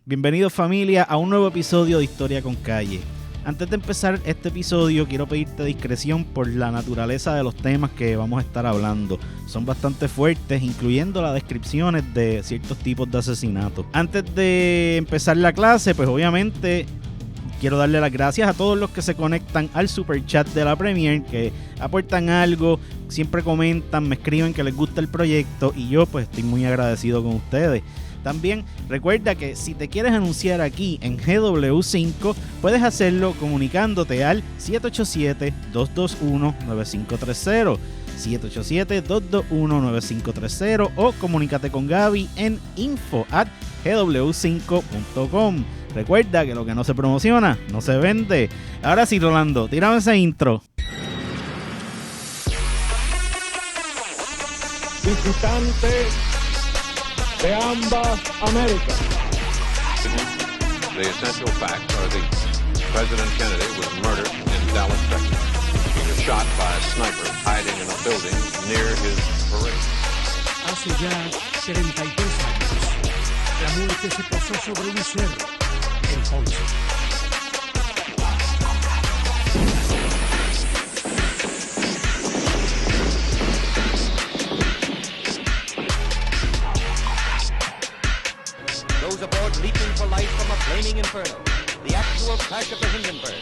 Bienvenidos familia a un nuevo episodio de Historia con Calle. Antes de empezar este episodio quiero pedirte discreción por la naturaleza de los temas que vamos a estar hablando. Son bastante fuertes, incluyendo las descripciones de ciertos tipos de asesinatos. Antes de empezar la clase, pues obviamente quiero darle las gracias a todos los que se conectan al super chat de la Premier, que aportan algo, siempre comentan, me escriben que les gusta el proyecto y yo pues estoy muy agradecido con ustedes. También recuerda que si te quieres anunciar aquí en GW5, puedes hacerlo comunicándote al 787-221-9530, 787-221-9530 o comunícate con Gaby en info@gw5.com. Recuerda que lo que no se promociona, no se vende. Ahora sí, Rolando, tírame ese intro. Visitante de ambas Américas. The essential facts are these. President Kennedy was murdered in Dallas, Texas. He was shot by a sniper hiding in a building near his parade. Hace ya 73 años, la muerte se posó sobre un cerro en Ponce. Those aboard leaping for life from a flaming inferno. The actual crash of the Hindenburg.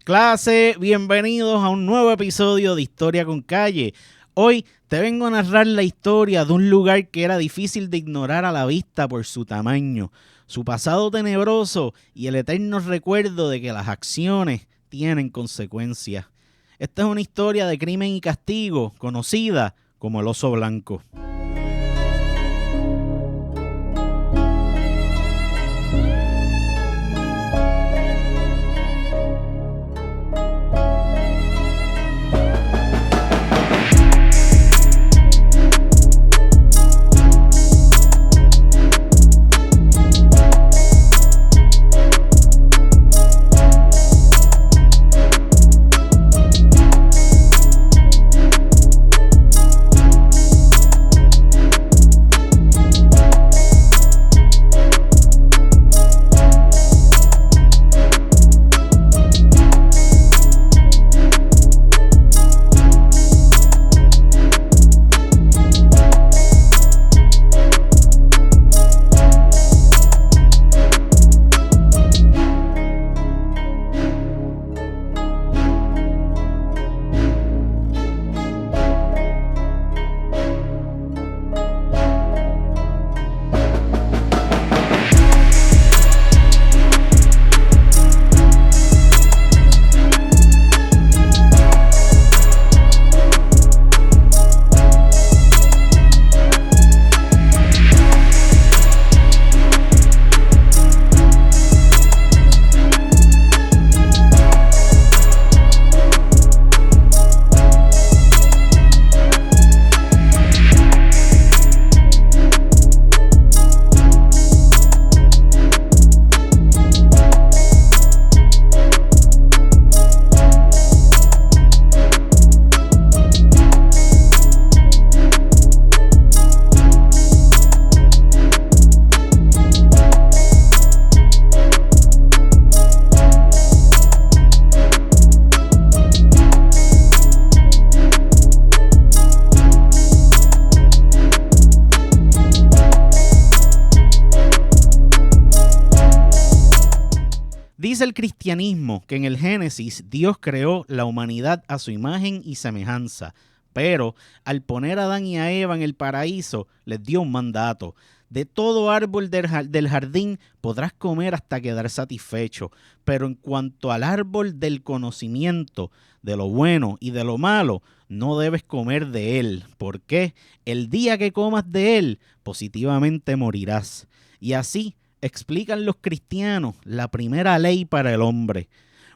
Clase, bienvenidos a un nuevo episodio de Historia con Calle. Hoy te vengo a narrar la historia de un lugar que era difícil de ignorar a la vista por su tamaño, su pasado tenebroso y el eterno recuerdo de que las acciones tienen consecuencias. Esta es una historia de crimen y castigo conocida como el Oso Blanco. Dice el cristianismo que en el Génesis Dios creó la humanidad a su imagen y semejanza, pero al poner a Adán y a Eva en el paraíso les dio un mandato. De todo árbol del jardín podrás comer hasta quedar satisfecho, pero en cuanto al árbol del conocimiento de lo bueno y de lo malo, no debes comer de él, porque el día que comas de él, positivamente morirás. Y así explican los cristianos la primera ley para el hombre.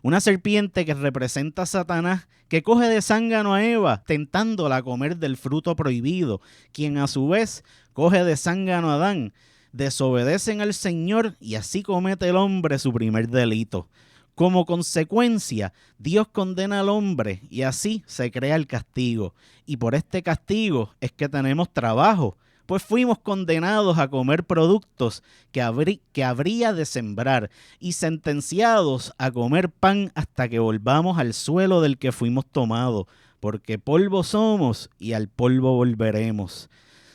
Una serpiente que representa a Satanás, que coge de zángano a Eva, tentándola a comer del fruto prohibido, quien a su vez coge de zángano a Adán. Desobedecen al Señor y así comete el hombre su primer delito. Como consecuencia, Dios condena al hombre y así se crea el castigo. Y por este castigo es que tenemos trabajo, pues fuimos condenados a comer productos que habría de sembrar y sentenciados a comer pan hasta que volvamos al suelo del que fuimos tomados, porque polvo somos y al polvo volveremos.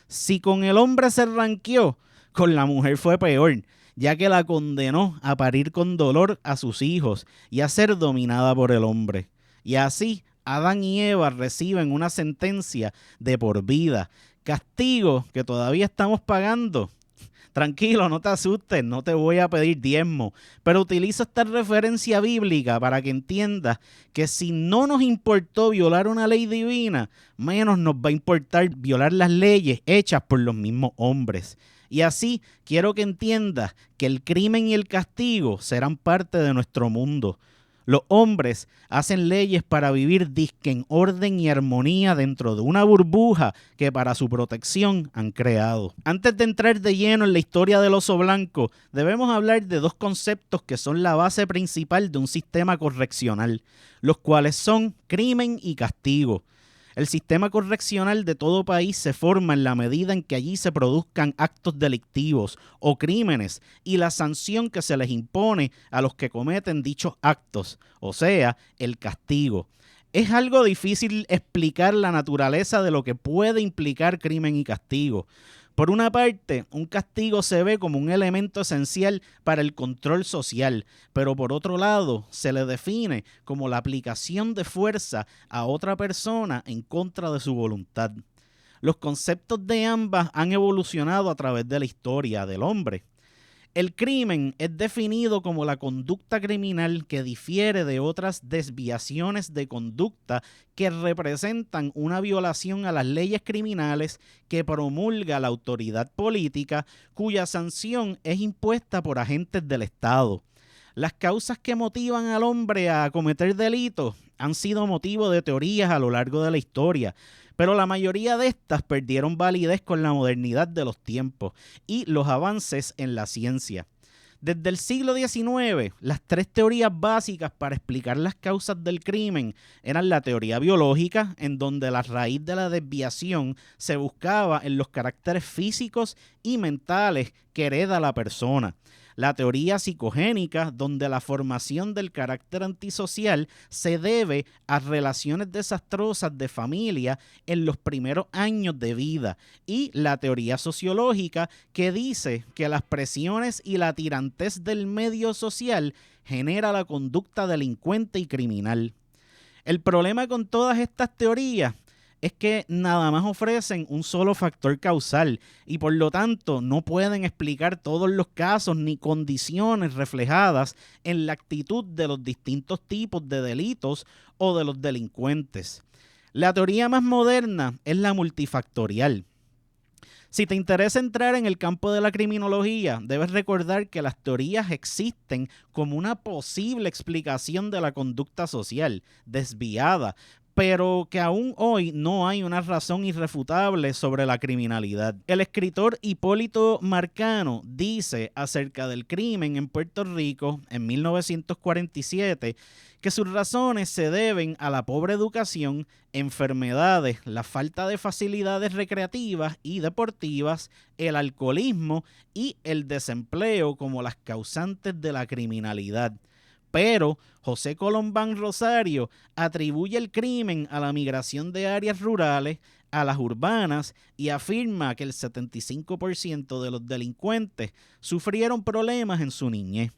Si con el hombre se ranqueó, con la mujer fue peor, ya que la condenó a parir con dolor a sus hijos y a ser dominada por el hombre. Y así, Adán y Eva reciben una sentencia de por vida, castigo que todavía estamos pagando. Tranquilo, no te asustes, no te voy a pedir diezmo, pero utilizo esta referencia bíblica para que entiendas que si no nos importó violar una ley divina, menos nos va a importar violar las leyes hechas por los mismos hombres. Y así quiero que entiendas que el crimen y el castigo serán parte de nuestro mundo. Los hombres hacen leyes para vivir disque en orden y armonía dentro de una burbuja que para su protección han creado. Antes de entrar de lleno en la historia del oso blanco, debemos hablar de dos conceptos que son la base principal de un sistema correccional, los cuales son crimen y castigo. El sistema correccional de todo país se forma en la medida en que allí se produzcan actos delictivos o crímenes y la sanción que se les impone a los que cometen dichos actos, o sea, el castigo. Es algo difícil explicar la naturaleza de lo que puede implicar crimen y castigo. Por una parte, un castigo se ve como un elemento esencial para el control social, pero por otro lado, se le define como la aplicación de fuerza a otra persona en contra de su voluntad. Los conceptos de ambas han evolucionado a través de la historia del hombre. El crimen es definido como la conducta criminal que difiere de otras desviaciones de conducta que representan una violación a las leyes criminales que promulga la autoridad política, cuya sanción es impuesta por agentes del Estado. Las causas que motivan al hombre a cometer delitos han sido motivo de teorías a lo largo de la historia, pero la mayoría de estas perdieron validez con la modernidad de los tiempos y los avances en la ciencia. Desde el siglo XIX, las tres teorías básicas para explicar las causas del crimen eran la teoría biológica, en donde la raíz de la desviación se buscaba en los caracteres físicos y mentales que hereda la persona. La teoría psicogénica, donde la formación del carácter antisocial se debe a relaciones desastrosas de familia en los primeros años de vida. Y la teoría sociológica, que dice que las presiones y la tirantez del medio social genera la conducta delincuente y criminal. El problema con todas estas teorías es que nada más ofrecen un solo factor causal y por lo tanto no pueden explicar todos los casos ni condiciones reflejadas en la actitud de los distintos tipos de delitos o de los delincuentes. La teoría más moderna es la multifactorial. Si te interesa entrar en el campo de la criminología, debes recordar que las teorías existen como una posible explicación de la conducta social desviada, pero que aún hoy no hay una razón irrefutable sobre la criminalidad. El escritor Hipólito Marcano dice acerca del crimen en Puerto Rico en 1947 que sus razones se deben a la pobre educación, enfermedades, la falta de facilidades recreativas y deportivas, el alcoholismo y el desempleo como las causantes de la criminalidad. Pero José Colombán Rosario atribuye el crimen a la migración de áreas rurales a las urbanas y afirma que el 75% de los delincuentes sufrieron problemas en su niñez.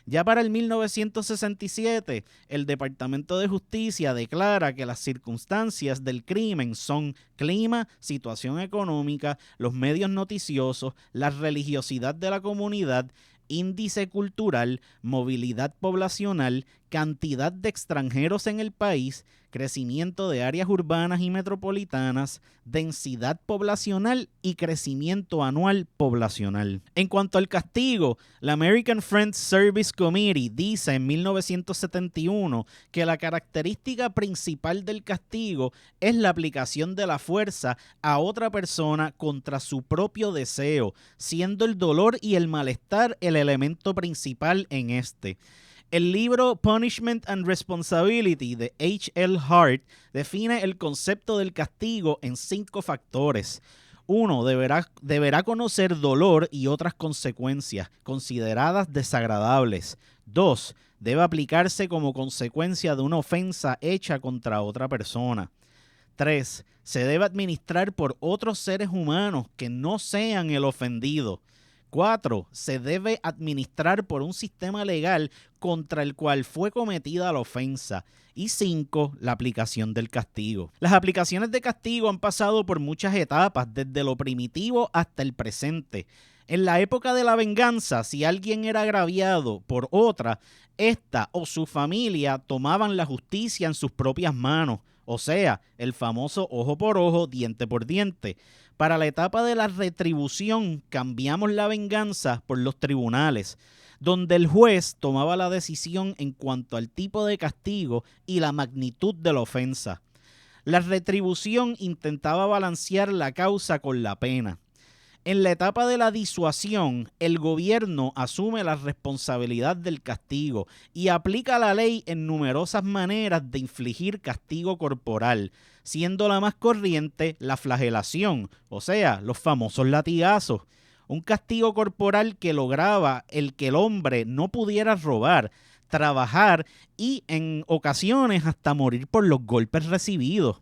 Ya para el 1967, el Departamento de Justicia declara que las circunstancias del crimen son clima, situación económica, los medios noticiosos, la religiosidad de la comunidad, índice cultural, movilidad poblacional, cantidad de extranjeros en el país, crecimiento de áreas urbanas y metropolitanas, densidad poblacional y crecimiento anual poblacional. En cuanto al castigo, la American Friends Service Committee dice en 1971 que la característica principal del castigo es la aplicación de la fuerza a otra persona contra su propio deseo, siendo el dolor y el malestar el elemento principal en este. El libro Punishment and Responsibility de H.L. Hart define el concepto del castigo en 5 factores. 1. Deberá conocer dolor y otras consecuencias consideradas desagradables. 2. Debe aplicarse como consecuencia de una ofensa hecha contra otra persona. 3. Se debe administrar por otros seres humanos que no sean el ofendido. 4. Se debe administrar por un sistema legal contra el cual fue cometida la ofensa. Y 5. La aplicación del castigo. Las aplicaciones de castigo han pasado por muchas etapas, desde lo primitivo hasta el presente. En la época de la venganza, si alguien era agraviado por otra, ésta o su familia tomaban la justicia en sus propias manos. O sea, el famoso ojo por ojo, diente por diente. Para la etapa de la retribución, cambiamos la venganza por los tribunales, donde el juez tomaba la decisión en cuanto al tipo de castigo y la magnitud de la ofensa. La retribución intentaba balancear la causa con la pena. En la etapa de la disuasión, el gobierno asume la responsabilidad del castigo y aplica la ley en numerosas maneras de infligir castigo corporal, siendo la más corriente la flagelación, o sea, los famosos latigazos. Un castigo corporal que lograba el que el hombre no pudiera robar, trabajar y en ocasiones hasta morir por los golpes recibidos.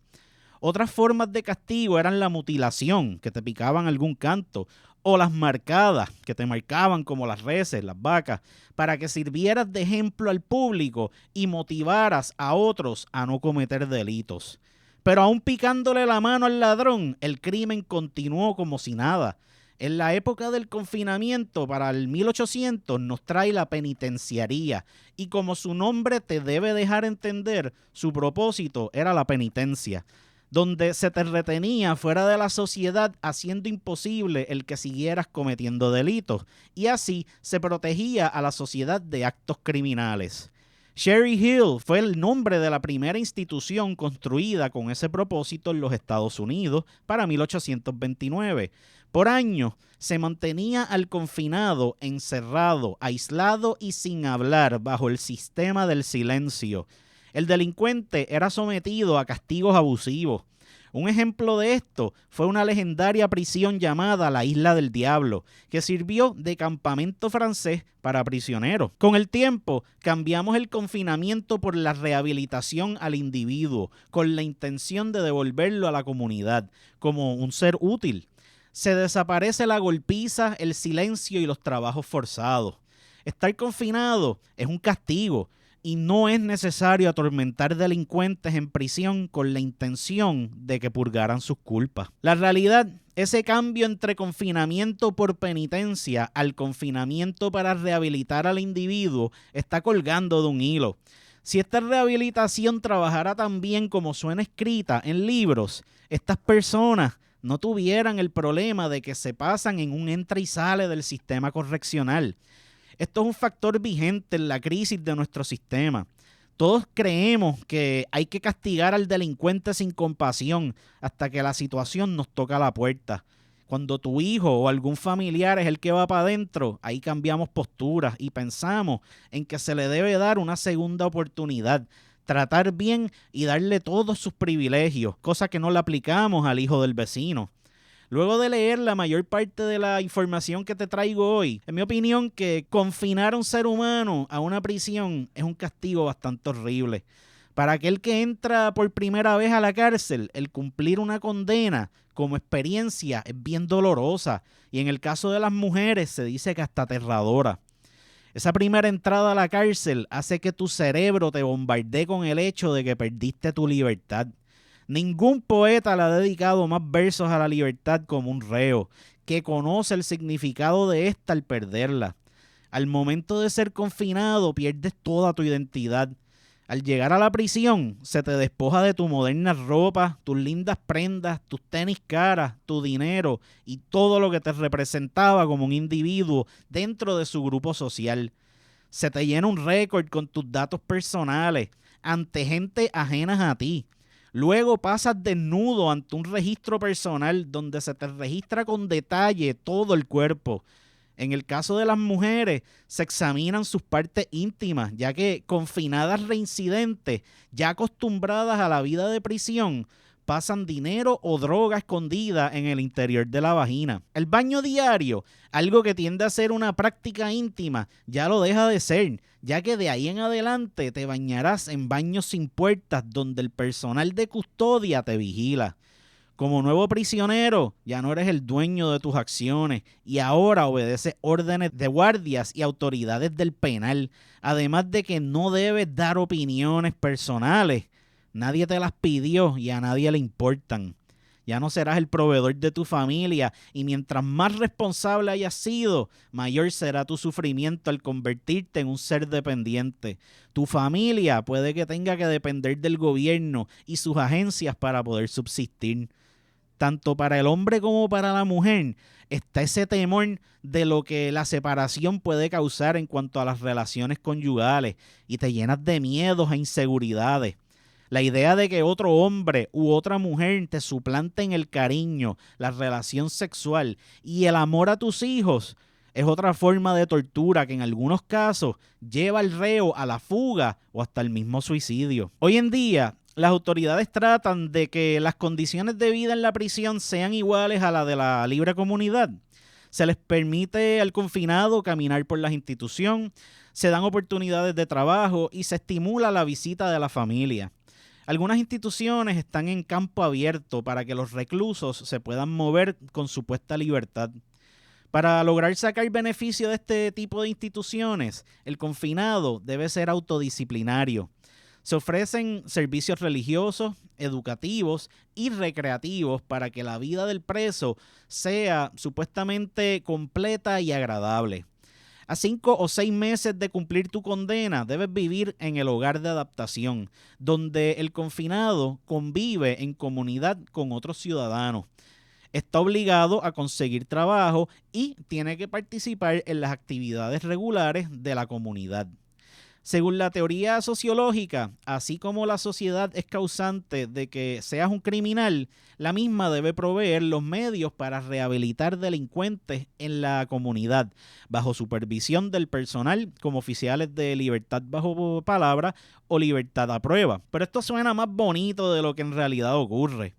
Otras formas de castigo eran la mutilación, que te picaban algún canto, o las marcadas, que te marcaban como las reses, las vacas, para que sirvieras de ejemplo al público y motivaras a otros a no cometer delitos. Pero aún picándole la mano al ladrón, el crimen continuó como si nada. En la época del confinamiento, para el 1800, nos trae la penitenciaría, y como su nombre te debe dejar entender, su propósito era la penitencia, donde se te retenía fuera de la sociedad haciendo imposible el que siguieras cometiendo delitos, y así se protegía a la sociedad de actos criminales. Cherry Hill fue el nombre de la primera institución construida con ese propósito en los Estados Unidos para 1829. Por años se mantenía al confinado encerrado, aislado y sin hablar bajo el sistema del silencio. El delincuente era sometido a castigos abusivos. Un ejemplo de esto fue una legendaria prisión llamada la Isla del Diablo, que sirvió de campamento francés para prisioneros. Con el tiempo, cambiamos el confinamiento por la rehabilitación al individuo, con la intención de devolverlo a la comunidad como un ser útil. Se desaparece la golpiza, el silencio y los trabajos forzados. Estar confinado es un castigo, y no es necesario atormentar delincuentes en prisión con la intención de que purgaran sus culpas. La realidad, ese cambio entre confinamiento por penitencia al confinamiento para rehabilitar al individuo está colgando de un hilo. Si esta rehabilitación trabajara tan bien como suena escrita en libros, estas personas no tuvieran el problema de que se pasan en un entra y sale del sistema correccional. Esto es un factor vigente en la crisis de nuestro sistema. Todos creemos que hay que castigar al delincuente sin compasión hasta que la situación nos toca la puerta. Cuando tu hijo o algún familiar es el que va para adentro, ahí cambiamos posturas y pensamos en que se le debe dar una segunda oportunidad, tratar bien y darle todos sus privilegios, cosa que no le aplicamos al hijo del vecino. Luego de leer la mayor parte de la información que te traigo hoy, en mi opinión que confinar a un ser humano a una prisión es un castigo bastante horrible. Para aquel que entra por primera vez a la cárcel, el cumplir una condena como experiencia es bien dolorosa y en el caso de las mujeres se dice que hasta aterradora. Esa primera entrada a la cárcel hace que tu cerebro te bombardee con el hecho de que perdiste tu libertad. Ningún poeta le ha dedicado más versos a la libertad como un reo, que conoce el significado de esta al perderla. Al momento de ser confinado, pierdes toda tu identidad. Al llegar a la prisión, se te despoja de tu moderna ropa, tus lindas prendas, tus tenis caras, tu dinero y todo lo que te representaba como un individuo dentro de su grupo social. Se te llena un récord con tus datos personales ante gente ajenas a ti. Luego pasas desnudo ante un registro personal donde se te registra con detalle todo el cuerpo. En el caso de las mujeres, se examinan sus partes íntimas, ya que confinadas reincidentes, ya acostumbradas a la vida de prisión, pasan dinero o droga escondida en el interior de la vagina. El baño diario, algo que tiende a ser una práctica íntima, ya lo deja de ser, ya que de ahí en adelante te bañarás en baños sin puertas donde el personal de custodia te vigila. Como nuevo prisionero, ya no eres el dueño de tus acciones y ahora obedeces órdenes de guardias y autoridades del penal, además de que no debes dar opiniones personales. Nadie te las pidió y a nadie le importan. Ya no serás el proveedor de tu familia y mientras más responsable hayas sido, mayor será tu sufrimiento al convertirte en un ser dependiente. Tu familia puede que tenga que depender del gobierno y sus agencias para poder subsistir. Tanto para el hombre como para la mujer está ese temor de lo que la separación puede causar en cuanto a las relaciones conyugales y te llenas de miedos e inseguridades. La idea de que otro hombre u otra mujer te suplante en el cariño, la relación sexual y el amor a tus hijos es otra forma de tortura que en algunos casos lleva al reo a la fuga o hasta el mismo suicidio. Hoy en día, las autoridades tratan de que las condiciones de vida en la prisión sean iguales a la de la libre comunidad. Se les permite al confinado caminar por las instituciones, se dan oportunidades de trabajo y se estimula la visita de la familia. Algunas instituciones están en campo abierto para que los reclusos se puedan mover con supuesta libertad. Para lograr sacar beneficio de este tipo de instituciones, el confinado debe ser autodisciplinario. Se ofrecen servicios religiosos, educativos y recreativos para que la vida del preso sea supuestamente completa y agradable. A 5 o 6 meses de cumplir tu condena, debes vivir en el hogar de adaptación, donde el confinado convive en comunidad con otros ciudadanos. Está obligado a conseguir trabajo y tiene que participar en las actividades regulares de la comunidad. Según la teoría sociológica, así como la sociedad es causante de que seas un criminal, la misma debe proveer los medios para rehabilitar delincuentes en la comunidad, bajo supervisión del personal como oficiales de libertad bajo palabra o libertad a prueba. Pero esto suena más bonito de lo que en realidad ocurre.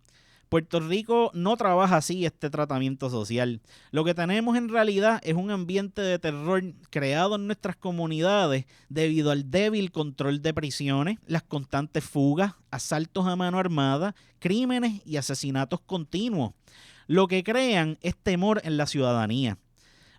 Puerto Rico no trabaja así este tratamiento social. Lo que tenemos en realidad es un ambiente de terror creado en nuestras comunidades debido al débil control de prisiones, las constantes fugas, asaltos a mano armada, crímenes y asesinatos continuos. Lo que crean es temor en la ciudadanía.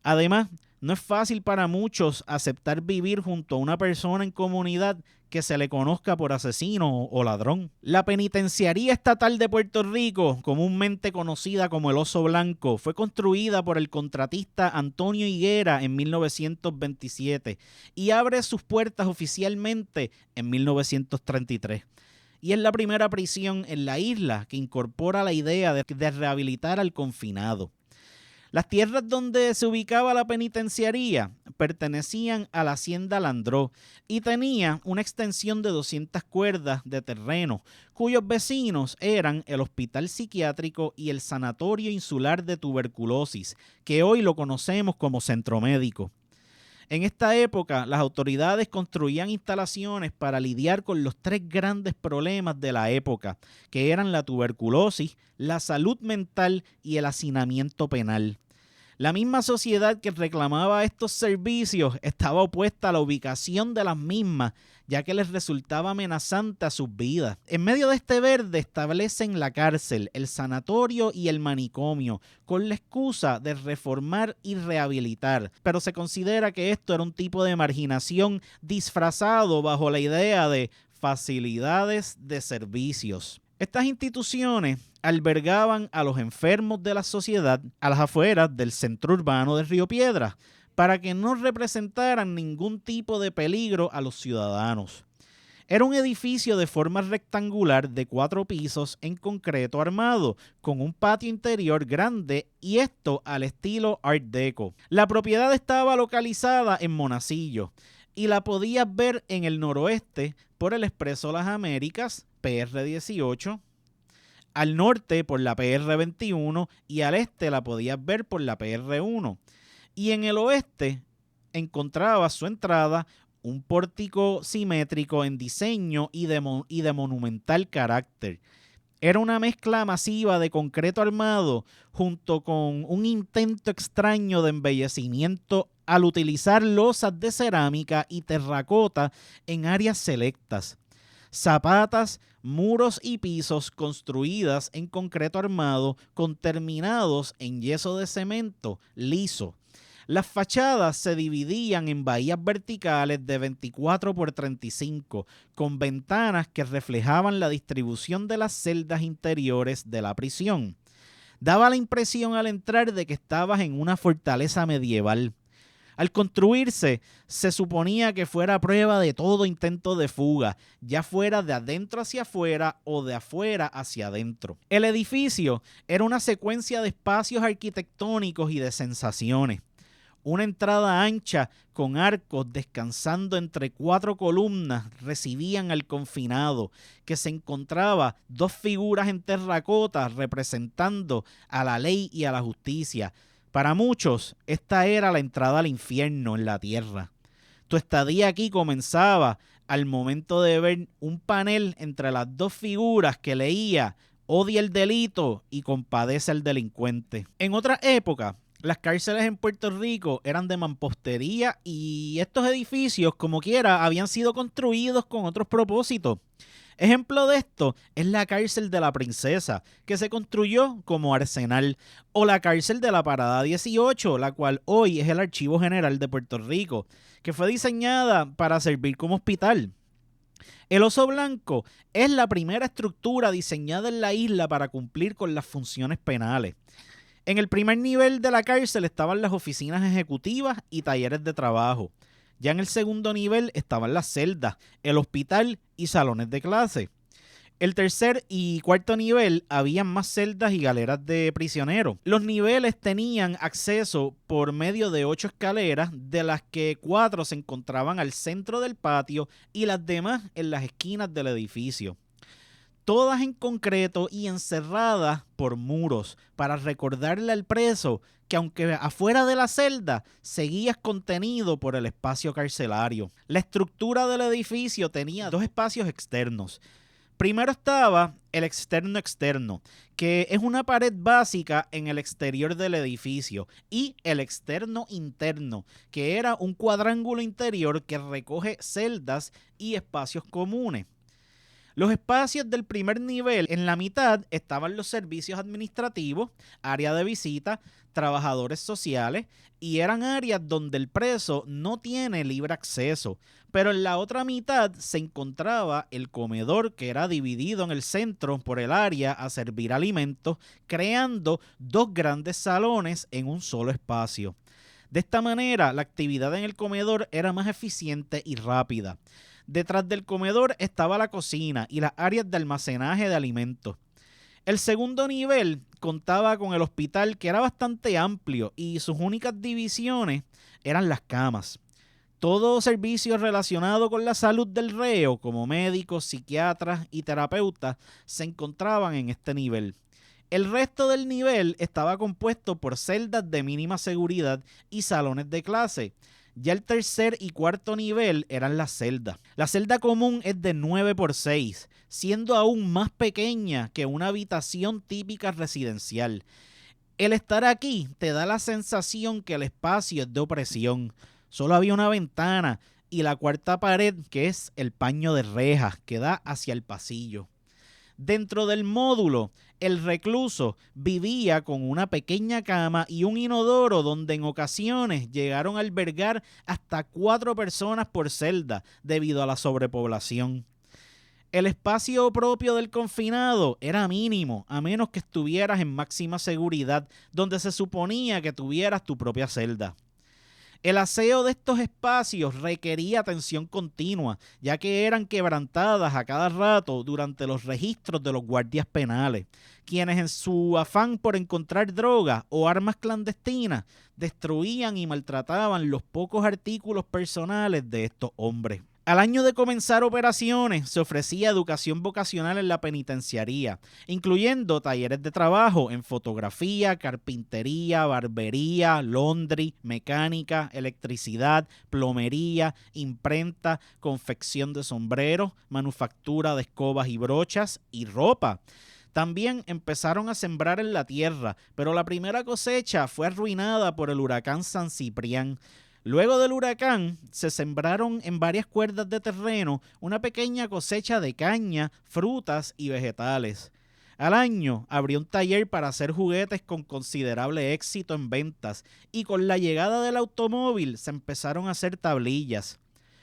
Además, no es fácil para muchos aceptar vivir junto a una persona en comunidad que se le conozca por asesino o ladrón. La Penitenciaría Estatal de Puerto Rico, comúnmente conocida como el Oso Blanco, fue construida por el contratista Antonio Higuera en 1927 y abre sus puertas oficialmente en 1933. Y es la primera prisión en la isla que incorpora la idea de rehabilitar al confinado. Las tierras donde se ubicaba la penitenciaría pertenecían a la Hacienda Landró y tenía una extensión de 200 cuerdas de terreno, cuyos vecinos eran el Hospital Psiquiátrico y el Sanatorio Insular de Tuberculosis, que hoy lo conocemos como Centro Médico. En esta época, las autoridades construían instalaciones para lidiar con los 3 grandes problemas de la época, que eran la tuberculosis, la salud mental y el hacinamiento penal. La misma sociedad que reclamaba estos servicios estaba opuesta a la ubicación de las mismas, ya que les resultaba amenazante a sus vidas. En medio de este verde establecen la cárcel, el sanatorio y el manicomio, con la excusa de reformar y rehabilitar. Pero se considera que esto era un tipo de marginación disfrazado bajo la idea de facilidades de servicios. Estas instituciones albergaban a los enfermos de la sociedad a las afueras del centro urbano de Río Piedras para que no representaran ningún tipo de peligro a los ciudadanos. Era un edificio de forma rectangular de 4 pisos en concreto armado, con un patio interior grande y esto al estilo Art Deco. La propiedad estaba localizada en Monacillo y la podías ver en el noroeste por el Expreso Las Américas, PR 18, al norte por la PR 21 y al este la podías ver por la PR 1. y en el oeste encontraba su entrada un pórtico simétrico en diseño y de monumental carácter. Era una mezcla masiva de concreto armado junto con un intento extraño de embellecimiento al utilizar losas de cerámica y terracota en áreas selectas. Zapatas, muros y pisos construidas en concreto armado con terminados en yeso de cemento liso. Las fachadas se dividían en bahías verticales de 24 por 35, con ventanas que reflejaban la distribución de las celdas interiores de la prisión. Daba la impresión al entrar de que estabas en una fortaleza medieval. Al construirse, se suponía que fuera prueba de todo intento de fuga, ya fuera de adentro hacia afuera o de afuera hacia adentro. El edificio era una secuencia de espacios arquitectónicos y de sensaciones. Una entrada ancha con arcos descansando entre 4 columnas recibían al confinado, que se encontraba 2 figuras en terracota representando a la ley y a la justicia. Para muchos, esta era la entrada al infierno en la tierra. Tu estadía aquí comenzaba al momento de ver un panel entre las 2 figuras que leía «Odia el delito y compadece al delincuente». En otra época, las cárceles en Puerto Rico eran de mampostería y estos edificios, como quiera, habían sido construidos con otros propósitos. Ejemplo de esto es la cárcel de la Princesa, que se construyó como arsenal, o la cárcel de la Parada 18, la cual hoy es el Archivo General de Puerto Rico, que fue diseñada para servir como hospital. El Oso Blanco es la primera estructura diseñada en la isla para cumplir con las funciones penales. En el primer nivel de la cárcel estaban las oficinas ejecutivas y talleres de trabajo. Ya en el segundo nivel estaban las celdas, el hospital y salones de clase. El tercer y cuarto nivel habían más celdas y galeras de prisioneros. Los niveles tenían acceso por medio de 8 escaleras, de las que 4 se encontraban al centro del patio y las demás en las esquinas del edificio. Todas en concreto y encerradas por muros, para recordarle al preso que aunque afuera de la celda, seguías contenido por el espacio carcelario. La estructura del edificio tenía 2 espacios externos. Primero estaba el externo, que es una pared básica en el exterior del edificio, y el externo interno, que era un cuadrángulo interior que recoge celdas y espacios comunes. Los espacios del primer nivel, en la mitad estaban los servicios administrativos, área de visita, trabajadores sociales, y eran áreas donde el preso no tiene libre acceso. Pero en la otra mitad se encontraba el comedor, que era dividido en el centro por el área a servir alimentos, creando 2 grandes salones en un solo espacio. De esta manera, la actividad en el comedor era más eficiente y rápida. Detrás del comedor estaba la cocina y las áreas de almacenaje de alimentos. El segundo nivel contaba con el hospital, que era bastante amplio, y sus únicas divisiones eran las camas. Todo servicio relacionado con la salud del reo, como médicos, psiquiatras y terapeutas, se encontraban en este nivel. El resto del nivel estaba compuesto por celdas de mínima seguridad y salones de clase. Ya el tercer y cuarto nivel eran las celdas. La celda común es de 9 por 6, siendo aún más pequeña que una habitación típica residencial. El estar aquí te da la sensación que el espacio es de opresión. Solo había una ventana y la cuarta pared, que es el paño de rejas que da hacia el pasillo. Dentro del módulo, el recluso vivía con una pequeña cama y un inodoro donde en ocasiones llegaron a albergar hasta 4 personas por celda debido a la sobrepoblación. El espacio propio del confinado era mínimo, a menos que estuvieras en máxima seguridad, donde se suponía que tuvieras tu propia celda. El aseo de estos espacios requería atención continua, ya que eran quebrantadas a cada rato durante los registros de los guardias penales, quienes en su afán por encontrar drogas o armas clandestinas destruían y maltrataban los pocos artículos personales de estos hombres. Al año de comenzar operaciones, se ofrecía educación vocacional en la penitenciaría, incluyendo talleres de trabajo en fotografía, carpintería, barbería, laundry, mecánica, electricidad, plomería, imprenta, confección de sombreros, manufactura de escobas y brochas y ropa. También empezaron a sembrar en la tierra, pero la primera cosecha fue arruinada por el huracán San Ciprián. Luego del huracán, se sembraron en varias cuerdas de terreno una pequeña cosecha de caña, frutas y vegetales. Al año, abrió un taller para hacer juguetes con considerable éxito en ventas y con la llegada del automóvil se empezaron a hacer tablillas.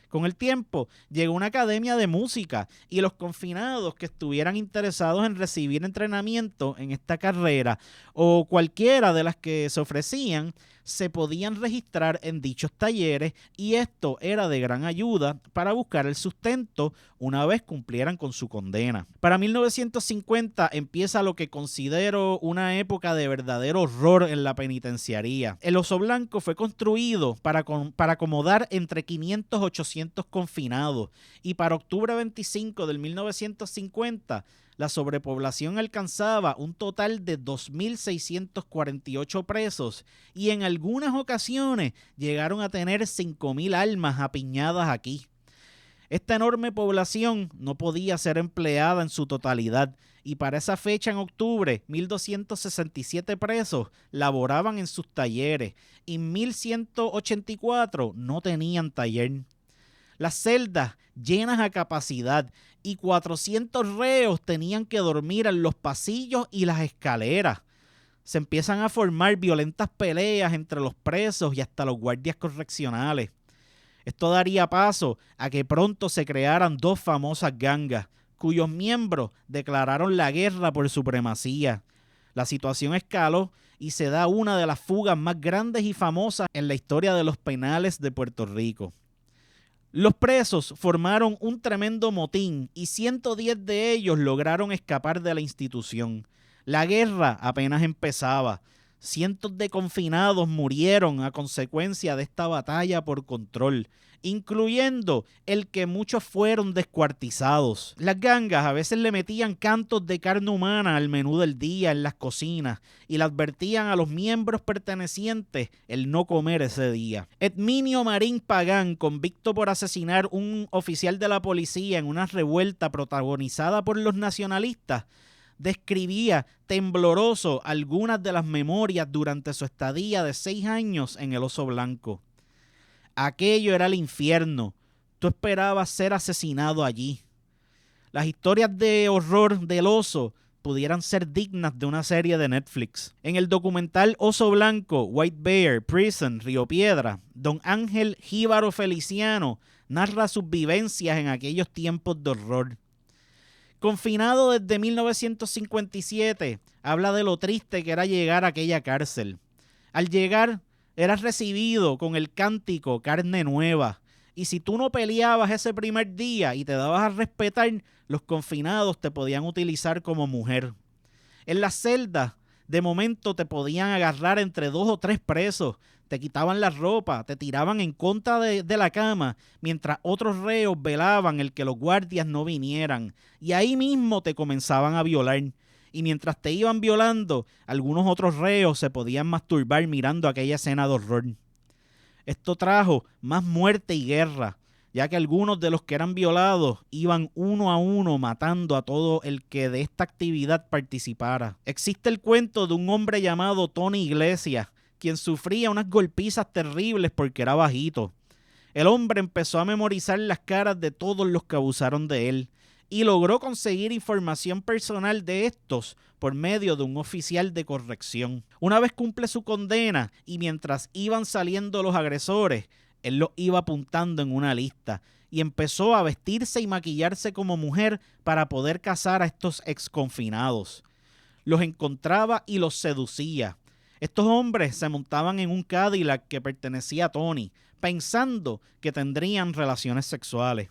Con el tiempo, llegó una academia de música y los confinados que estuvieran interesados en recibir entrenamiento en esta carrera o cualquiera de las que se ofrecían, se podían registrar en dichos talleres y esto era de gran ayuda para buscar el sustento una vez cumplieran con su condena. Para 1950 empieza lo que considero una época de verdadero horror en la penitenciaría. El Oso Blanco fue construido para acomodar entre 500 y 800 confinados y para octubre 25 del 1950 la sobrepoblación alcanzaba un total de 2.648 presos y en algunas ocasiones llegaron a tener 5.000 almas apiñadas aquí. Esta enorme población no podía ser empleada en su totalidad y para esa fecha en octubre 1.267 presos laboraban en sus talleres y 1.184 no tenían taller. Las celdas llenas a capacidad y 400 reos tenían que dormir en los pasillos y las escaleras. Se empiezan a formar violentas peleas entre los presos y hasta los guardias correccionales. Esto daría paso a que pronto se crearan dos famosas gangas, cuyos miembros declararon la guerra por supremacía. La situación escaló y se da una de las fugas más grandes y famosas en la historia de los penales de Puerto Rico. Los presos formaron un tremendo motín y 110 de ellos lograron escapar de la institución. La guerra apenas empezaba. Cientos de confinados murieron a consecuencia de esta batalla por control, incluyendo el que muchos fueron descuartizados. Las gangas a veces le metían cantos de carne humana al menú del día en las cocinas y le advertían a los miembros pertenecientes el no comer ese día. Edminio Marín Pagán, convicto por asesinar un oficial de la policía en una revuelta protagonizada por los nacionalistas, describía tembloroso algunas de las memorias durante su estadía de 6 años en el Oso Blanco. Aquello era el infierno. Tú esperabas ser asesinado allí. Las historias de horror del oso pudieran ser dignas de una serie de Netflix. En el documental Oso Blanco, White Bear, Prison, Río Piedra, don Ángel Jíbaro Feliciano narra sus vivencias en aquellos tiempos de horror. Confinado desde 1957, habla de lo triste que era llegar a aquella cárcel. Al llegar, eras recibido con el cántico carne nueva. Y si tú no peleabas ese primer día y te dabas a respetar, los confinados te podían utilizar como mujer. En las celdas, de momento te podían agarrar entre 2 o 3 presos, te quitaban la ropa, te tiraban en contra de la cama, mientras otros reos velaban el que los guardias no vinieran. Y ahí mismo te comenzaban a violar. Y mientras te iban violando, algunos otros reos se podían masturbar mirando aquella escena de horror. Esto trajo más muerte y guerra, ya que algunos de los que eran violados iban uno a uno matando a todo el que de esta actividad participara. Existe el cuento de un hombre llamado Tony Iglesias, quien sufría unas golpizas terribles porque era bajito. El hombre empezó a memorizar las caras de todos los que abusaron de él y logró conseguir información personal de estos por medio de un oficial de corrección. Una vez cumple su condena y mientras iban saliendo los agresores, él los iba apuntando en una lista y empezó a vestirse y maquillarse como mujer para poder cazar a estos exconfinados. Los encontraba y los seducía. Estos hombres se montaban en un Cadillac que pertenecía a Tony, pensando que tendrían relaciones sexuales.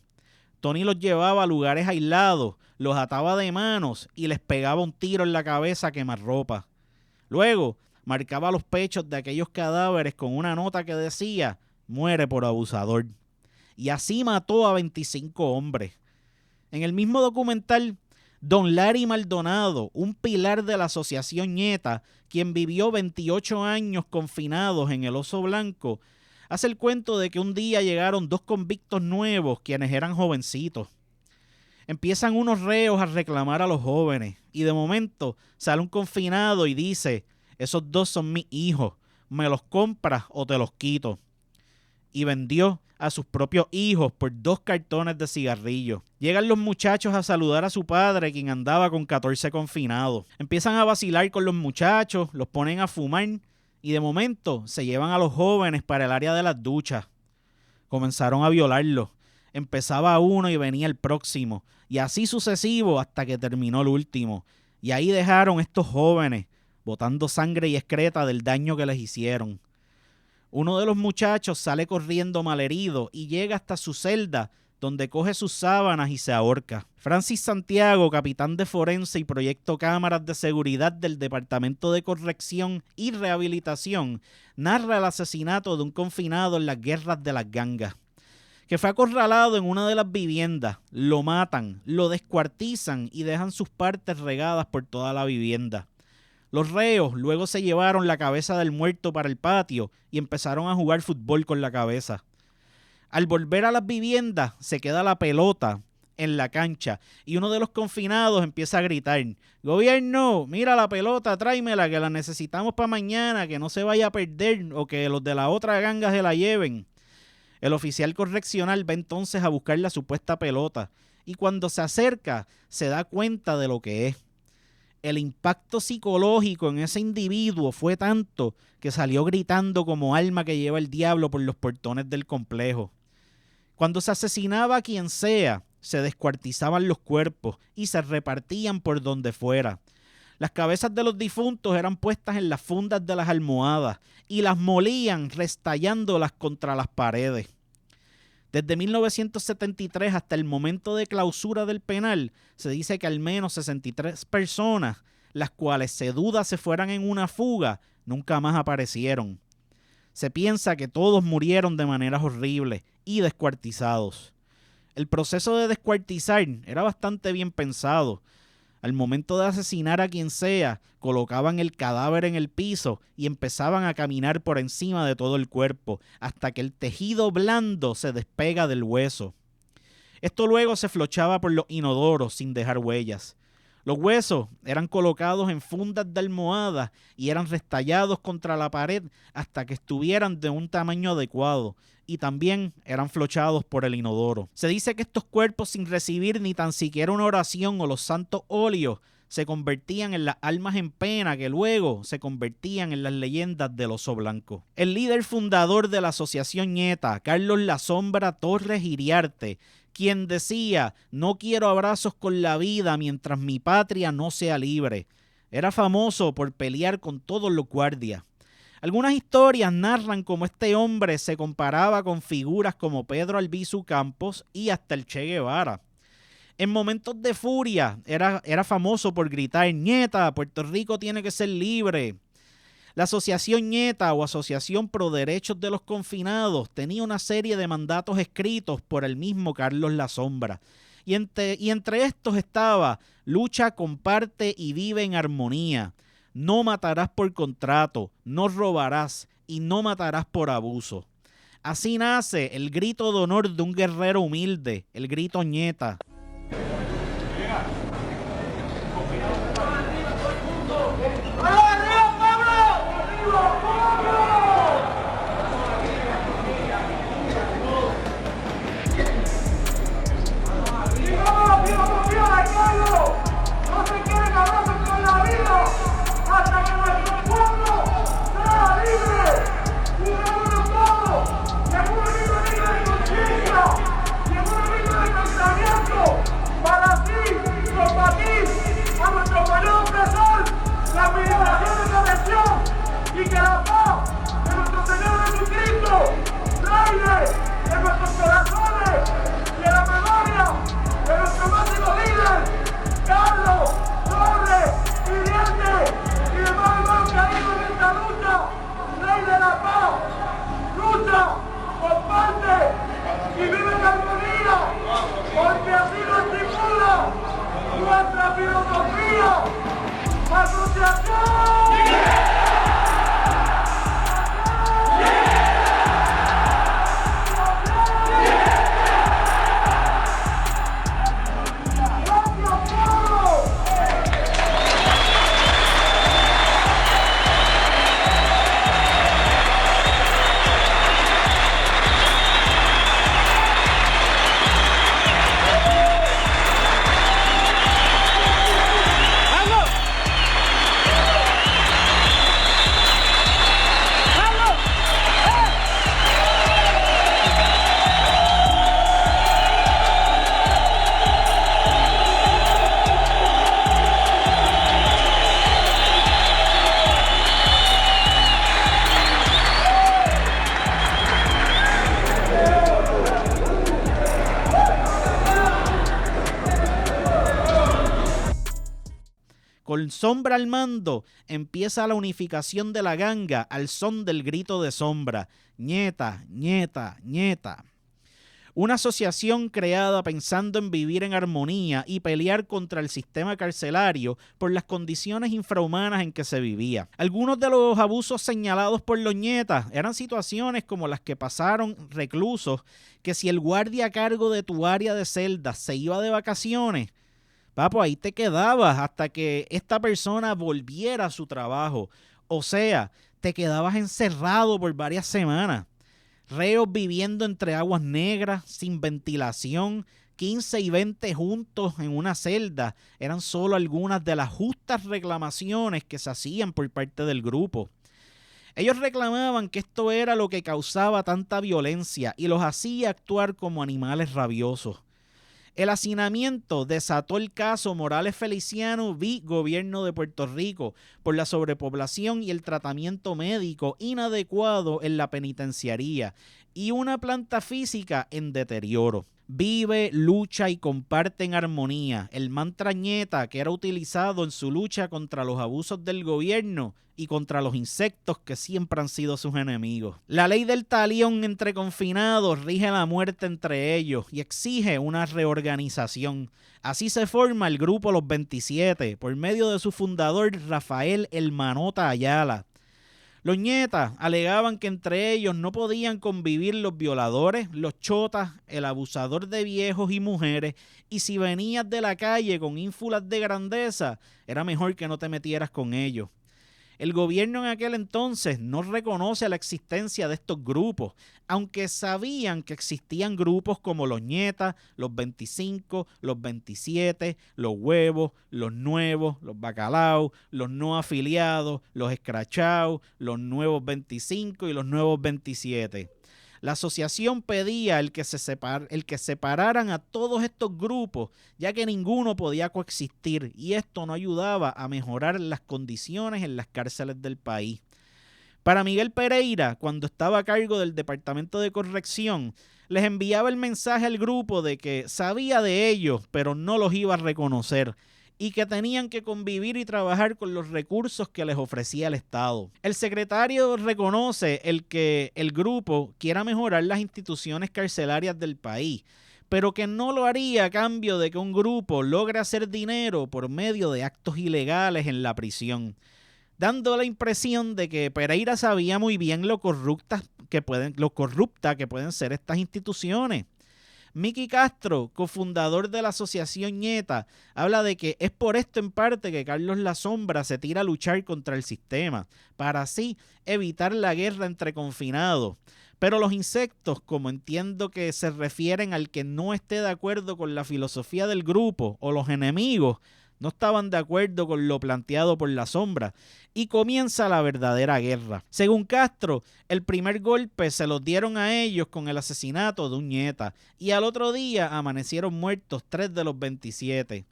Tony los llevaba a lugares aislados, los ataba de manos y les pegaba un tiro en la cabeza a quemarropa. Luego, marcaba los pechos de aquellos cadáveres con una nota que decía, muere por abusador. y así mató a 25 hombres. En el mismo documental, don Larry Maldonado, un pilar de la Asociación Nieta, quien vivió 28 años confinados en el Oso Blanco, hace el cuento de que un día llegaron 2 convictos nuevos, quienes eran jovencitos. Empiezan unos reos a reclamar a los jóvenes y de momento sale un confinado y dice: esos 2 son mis hijos, ¿me los compras o te los quito? Y vendió a sus propios hijos por 2 cartones de cigarrillos. Llegan los muchachos a saludar a su padre, quien andaba con 14 confinados. Empiezan a vacilar con los muchachos, los ponen a fumar y de momento se llevan a los jóvenes para el área de las duchas. Comenzaron a violarlos. Empezaba uno y venía el próximo, y así sucesivo hasta que terminó el último. Y ahí dejaron estos jóvenes, botando sangre y excreta del daño que les hicieron. Uno de los muchachos sale corriendo malherido y llega hasta su celda, donde coge sus sábanas y se ahorca. Francis Santiago, capitán de forense y proyecto cámaras de seguridad del Departamento de Corrección y Rehabilitación, narra el asesinato de un confinado en las guerras de las gangas, que fue acorralado en una de las viviendas, lo matan, lo descuartizan y dejan sus partes regadas por toda la vivienda. Los reos luego se llevaron la cabeza del muerto para el patio y empezaron a jugar fútbol con la cabeza. Al volver a las viviendas se queda la pelota en la cancha y uno de los confinados empieza a gritar: «Gobierno, mira la pelota, tráemela, que la necesitamos para mañana, que no se vaya a perder o que los de la otra ganga se la lleven». El oficial correccional va entonces a buscar la supuesta pelota y cuando se acerca se da cuenta de lo que es. El impacto psicológico en ese individuo fue tanto que salió gritando como alma que lleva el diablo por los portones del complejo. Cuando se asesinaba a quien sea, se descuartizaban los cuerpos y se repartían por donde fuera. Las cabezas de los difuntos eran puestas en las fundas de las almohadas y las molían restallándolas contra las paredes. Desde 1973 hasta el momento de clausura del penal, se dice que al menos 63 personas, las cuales se duda se fueran en una fuga, nunca más aparecieron. Se piensa que todos murieron de maneras horribles y descuartizados. El proceso de descuartizar era bastante bien pensado. Al momento de asesinar a quien sea, colocaban el cadáver en el piso y empezaban a caminar por encima de todo el cuerpo hasta que el tejido blando se despega del hueso. Esto luego se flochaba por los inodoros sin dejar huellas. Los huesos eran colocados en fundas de almohada y eran restallados contra la pared hasta que estuvieran de un tamaño adecuado y también eran flochados por el inodoro. Se dice que estos cuerpos, sin recibir ni tan siquiera una oración o los santos óleos, se convertían en las almas en pena que luego se convertían en las leyendas del Oso Blanco. El líder fundador de la Asociación Nieta, Carlos La Sombra Torres Iriarte, quien decía: «No quiero abrazos con la vida mientras mi patria no sea libre», era famoso por pelear con todos los guardias. Algunas historias narran cómo este hombre se comparaba con figuras como Pedro Albizu Campos y hasta el Che Guevara. En momentos de furia era famoso por gritar: «Nieta, Puerto Rico tiene que ser libre». La Asociación Nieta o Asociación Pro Derechos de los Confinados tenía una serie de mandatos escritos por el mismo Carlos La Sombra. Y entre estos estaba: lucha, comparte y vive en armonía. No matarás por contrato, no robarás y no matarás por abuso. Así nace el grito de honor de un guerrero humilde, el grito Nieta. ¡Llegó un amigo de conciencia! ¡Llegó un amigo de pensamiento! nuestra filosofía. ¡Asociación! Con Sombra al mando, empieza la unificación de la ganga al son del grito de Sombra. Nieta, nieta, nieta. Una asociación creada pensando en vivir en armonía y pelear contra el sistema carcelario por las condiciones infrahumanas en que se vivía. Algunos de los abusos señalados por los nietas eran situaciones como las que pasaron reclusos, que si el guardia a cargo de tu área de celdas se iba de vacaciones, papo, ahí te quedabas hasta que esta persona volviera a su trabajo. O sea, te quedabas encerrado por varias semanas. Reos viviendo entre aguas negras, sin ventilación, 15 y 20 juntos en una celda, eran solo algunas de las justas reclamaciones que se hacían por parte del grupo. Ellos reclamaban que esto era lo que causaba tanta violencia y los hacía actuar como animales rabiosos. El hacinamiento desató el caso Morales Feliciano v. Gobierno de Puerto Rico por la sobrepoblación y el tratamiento médico inadecuado en la penitenciaría y una planta física en deterioro. Vive, lucha y comparte en armonía. El mantra ñeta que era utilizado en su lucha contra los abusos del gobierno y contra los insectos que siempre han sido sus enemigos. La ley del talión entre confinados rige la muerte entre ellos y exige una reorganización. Así se forma el grupo Los 27 por medio de su fundador Rafael El Manota Ayala. Los ñetas alegaban que entre ellos no podían convivir los violadores, los chotas, el abusador de viejos y mujeres, y si venías de la calle con ínfulas de grandeza, era mejor que no te metieras con ellos. El gobierno en aquel entonces no reconoce la existencia de estos grupos, aunque sabían que existían grupos como los ñetas, los 25, los 27, los huevos, los nuevos, los bacalaos, los no afiliados, los escrachados, los nuevos 25 y los nuevos 27. La asociación pedía el que separaran a todos estos grupos, ya que ninguno podía coexistir y esto no ayudaba a mejorar las condiciones en las cárceles del país. Para Miguel Pereira, cuando estaba a cargo del Departamento de Corrección, les enviaba el mensaje al grupo de que sabía de ellos, pero no los iba a reconocer, y que tenían que convivir y trabajar con los recursos que les ofrecía el Estado. El secretario reconoce que el grupo quiera mejorar las instituciones carcelarias del país, pero que no lo haría a cambio de que un grupo logre hacer dinero por medio de actos ilegales en la prisión, dando la impresión de que Pereira sabía muy bien lo corrupta que pueden ser estas instituciones. Miki Castro, cofundador de la asociación ñeta, habla de que es por esto en parte que Carlos La Sombra se tira a luchar contra el sistema, para así evitar la guerra entre confinados. Pero los insectos, como entiendo que se refieren al que no esté de acuerdo con la filosofía del grupo, o los enemigos, no estaban de acuerdo con lo planteado por La Sombra y comienza la verdadera guerra. Según Castro, el primer golpe se los dieron a ellos con el asesinato de un ñeta y al otro día amanecieron muertos 3 de los 27.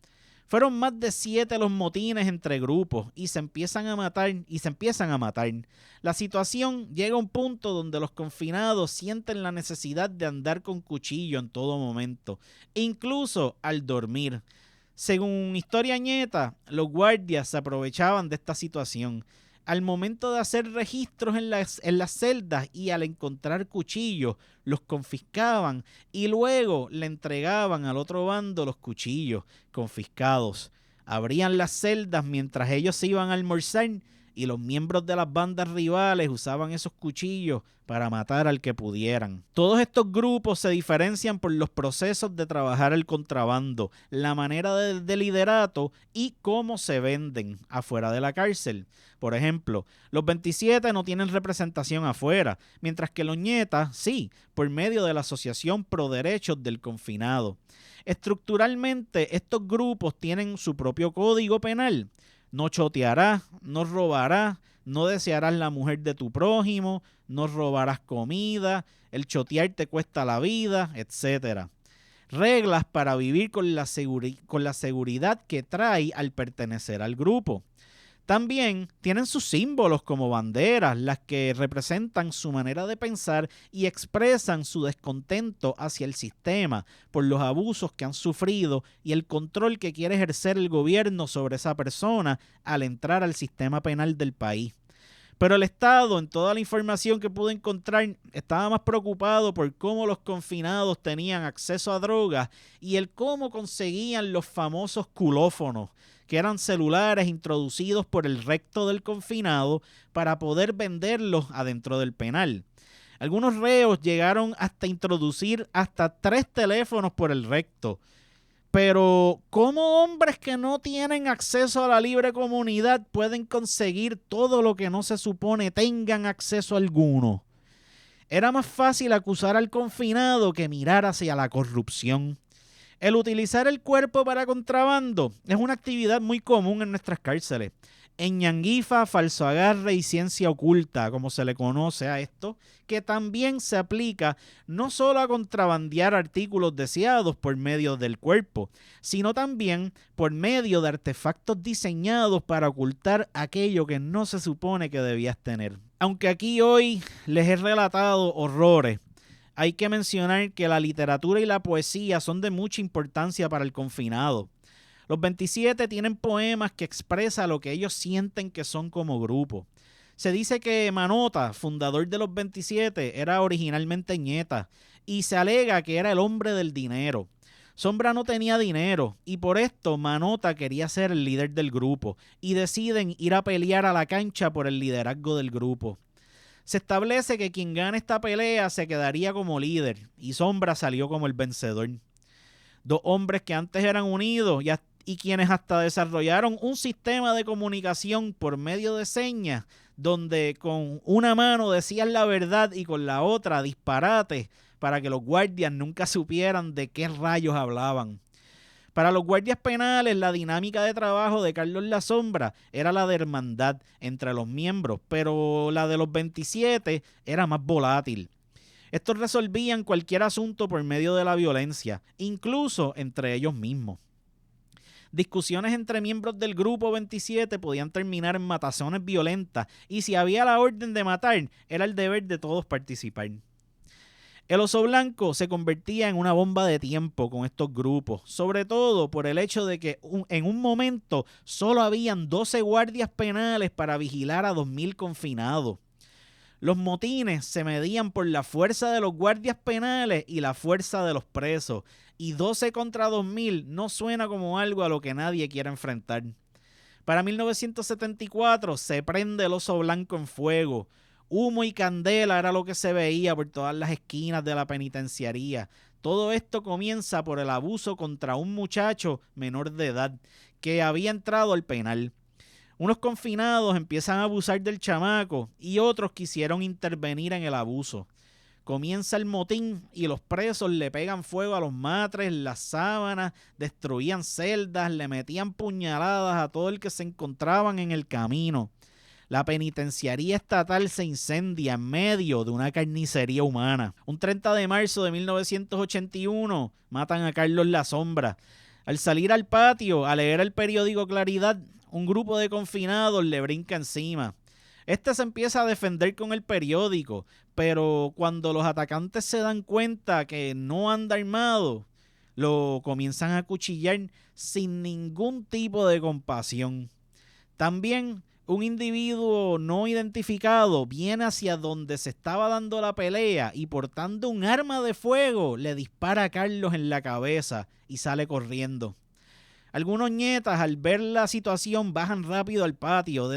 Fueron más de 7 los motines entre grupos y se empiezan a matar. La situación llega a un punto donde los confinados sienten la necesidad de andar con cuchillo en todo momento, incluso al dormir. Según Historia Ñeta, los guardias se aprovechaban de esta situación. Al momento de hacer registros en las celdas y al encontrar cuchillos, los confiscaban y luego le entregaban al otro bando los cuchillos confiscados. Abrían las celdas mientras ellos se iban a almorzar y los miembros de las bandas rivales usaban esos cuchillos para matar al que pudieran. Todos estos grupos se diferencian por los procesos de trabajar el contrabando, la manera de liderato y cómo se venden afuera de la cárcel. Por ejemplo, los 27 no tienen representación afuera, mientras que los ñetas sí, por medio de la Asociación Pro Derechos del Confinado. Estructuralmente, estos grupos tienen su propio código penal. No chotearás, no robarás, no desearás la mujer de tu prójimo, no robarás comida, el chotear te cuesta la vida, etc. Reglas para vivir con la seguridad que trae al pertenecer al grupo. También tienen sus símbolos como banderas, las que representan su manera de pensar y expresan su descontento hacia el sistema por los abusos que han sufrido y el control que quiere ejercer el gobierno sobre esa persona al entrar al sistema penal del país. Pero el Estado, en toda la información que pude encontrar, estaba más preocupado por cómo los confinados tenían acceso a drogas y el cómo conseguían los famosos culófonos, que eran celulares introducidos por el recto del confinado para poder venderlos adentro del penal. Algunos reos llegaron hasta introducir hasta 3 teléfonos por el recto. Pero, ¿cómo hombres que no tienen acceso a la libre comunidad pueden conseguir todo lo que no se supone tengan acceso alguno? Era más fácil acusar al confinado que mirar hacia la corrupción. El utilizar el cuerpo para contrabando es una actividad muy común en nuestras cárceles. En ñanguifa, falso agarre y ciencia oculta, como se le conoce a esto, que también se aplica no solo a contrabandear artículos deseados por medio del cuerpo, sino también por medio de artefactos diseñados para ocultar aquello que no se supone que debías tener. Aunque aquí hoy les he relatado horrores, hay que mencionar que la literatura y la poesía son de mucha importancia para el confinado. Los 27 tienen poemas que expresan lo que ellos sienten que son como grupo. Se dice que Manota, fundador de los 27, era originalmente ñeta y se alega que era el hombre del dinero. Sombra no tenía dinero y por esto Manota quería ser el líder del grupo y deciden ir a pelear a la cancha por el liderazgo del grupo. Se establece que quien gane esta pelea se quedaría como líder y Sombra salió como el vencedor. 2 hombres que antes eran unidos y quienes hasta desarrollaron un sistema de comunicación por medio de señas donde con una mano decían la verdad y con la otra disparates para que los guardias nunca supieran de qué rayos hablaban. Para los guardias penales, la dinámica de trabajo de Carlos La Sombra era la de hermandad entre los miembros, pero la de los 27 era más volátil. Estos resolvían cualquier asunto por medio de la violencia, incluso entre ellos mismos. Discusiones entre miembros del grupo 27 podían terminar en matazones violentas y si había la orden de matar, era el deber de todos participar. El Oso Blanco se convertía en una bomba de tiempo con estos grupos, sobre todo por el hecho de que en un momento solo habían 12 guardias penales para vigilar a 2,000 confinados. Los motines se medían por la fuerza de los guardias penales y la fuerza de los presos, y 12 contra 2,000 no suena como algo a lo que nadie quiera enfrentar. Para 1974 se prende el Oso Blanco en fuego. Humo y candela era lo que se veía por todas las esquinas de la penitenciaría. Todo esto comienza por el abuso contra un muchacho menor de edad que había entrado al penal. Unos confinados empiezan a abusar del chamaco y otros quisieron intervenir en el abuso. Comienza el motín y los presos le pegan fuego a los matres, las sábanas, destruían celdas, le metían puñaladas a todo el que se encontraban en el camino. La penitenciaría estatal se incendia en medio de una carnicería humana. Un 30 de marzo de 1981 matan a Carlos La Sombra. Al salir al patio a leer el periódico Claridad, un grupo de confinados le brinca encima. Este se empieza a defender con el periódico, pero cuando los atacantes se dan cuenta que no anda armado, lo comienzan a acuchillar sin ningún tipo de compasión. También un individuo no identificado viene hacia donde se estaba dando la pelea y portando un arma de fuego le dispara a Carlos en la cabeza y sale corriendo. Algunos ñetas, al ver la situación, bajan rápido al patio,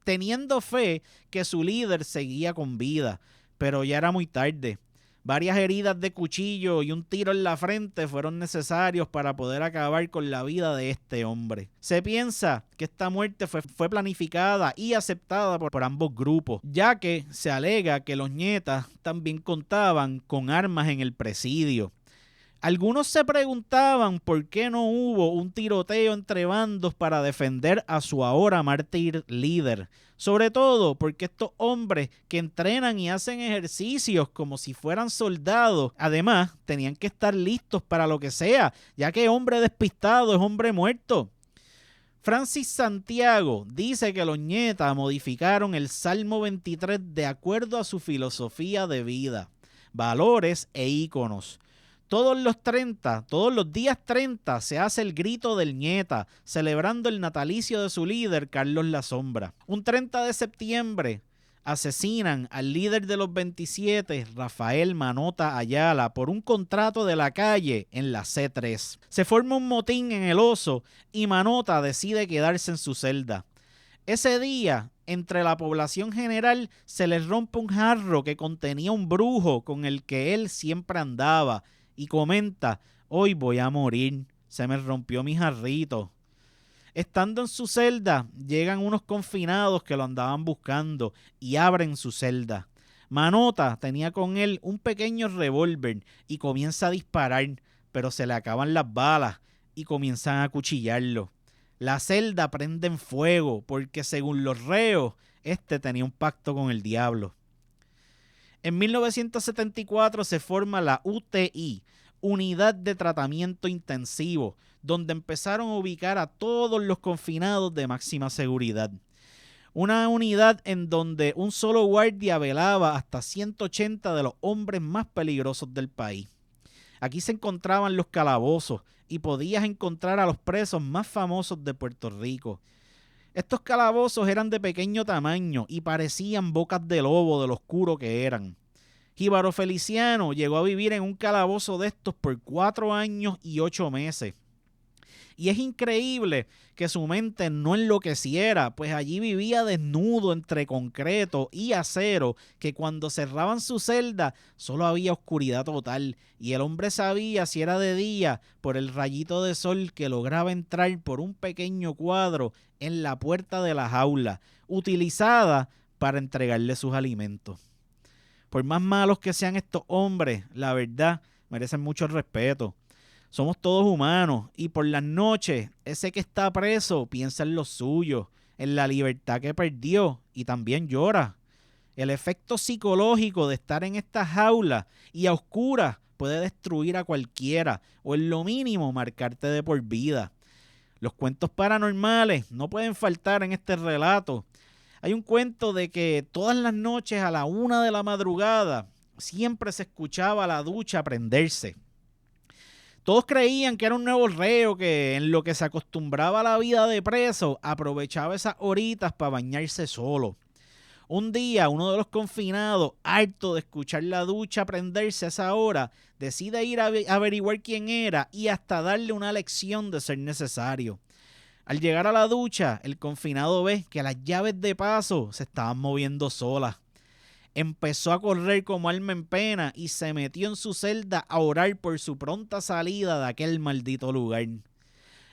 teniendo fe que su líder seguía con vida, pero ya era muy tarde. Varias heridas de cuchillo y un tiro en la frente fueron necesarios para poder acabar con la vida de este hombre. Se piensa que esta muerte fue planificada y aceptada por ambos grupos, ya que se alega que los ñetas también contaban con armas en el presidio. Algunos se preguntaban por qué no hubo un tiroteo entre bandos para defender a su ahora mártir líder. Sobre todo porque estos hombres que entrenan y hacen ejercicios como si fueran soldados, además tenían que estar listos para lo que sea, ya que hombre despistado es hombre muerto. Francis Santiago dice que los ñetas modificaron el Salmo 23 de acuerdo a su filosofía de vida, valores e íconos. Todos los días 30 se hace el grito del ñeta, celebrando el natalicio de su líder, Carlos La Sombra. Un 30 de septiembre asesinan al líder de los 27, Rafael Manota Ayala, por un contrato de la calle en la C3. Se forma un motín en el Oso y Manota decide quedarse en su celda. Ese día, entre la población general, se les rompe un jarro que contenía un brujo con el que él siempre andaba. Y comenta, hoy voy a morir, se me rompió mi jarrito. Estando en su celda, llegan unos confinados que lo andaban buscando y abren su celda. Manota tenía con él un pequeño revólver y comienza a disparar, pero se le acaban las balas y comienzan a acuchillarlo. La celda prende en fuego porque según los reos, este tenía un pacto con el diablo. En 1974 se forma la UTI, Unidad de Tratamiento Intensivo, donde empezaron a ubicar a todos los confinados de máxima seguridad. Una unidad en donde un solo guardia velaba hasta 180 de los hombres más peligrosos del país. Aquí se encontraban los calabozos y podías encontrar a los presos más famosos de Puerto Rico. Estos calabozos eran de pequeño tamaño y parecían bocas de lobo de lo oscuro que eran. Jíbaro Feliciano llegó a vivir en un calabozo de estos por 4 años y 8 meses. Y es increíble que su mente no enloqueciera, pues allí vivía desnudo entre concreto y acero, que cuando cerraban su celda solo había oscuridad total y el hombre sabía si era de día por el rayito de sol que lograba entrar por un pequeño cuadro en la puerta de la jaula, utilizada para entregarle sus alimentos. Por más malos que sean estos hombres, la verdad, merecen mucho respeto. Somos todos humanos y por las noches ese que está preso piensa en lo suyo, en la libertad que perdió y también llora. El efecto psicológico de estar en esta jaula y a oscuras puede destruir a cualquiera o en lo mínimo marcarte de por vida. Los cuentos paranormales no pueden faltar en este relato. Hay un cuento de que todas las noches a la 1 de la madrugada siempre se escuchaba la ducha prenderse. Todos creían que era un nuevo reo que en lo que se acostumbraba a la vida de preso aprovechaba esas horitas para bañarse solo. Un día uno de los confinados, harto de escuchar la ducha prenderse a esa hora, decide ir a averiguar quién era y hasta darle una lección de ser necesario. Al llegar a la ducha, el confinado ve que las llaves de paso se estaban moviendo solas. Empezó a correr como alma en pena y se metió en su celda a orar por su pronta salida de aquel maldito lugar.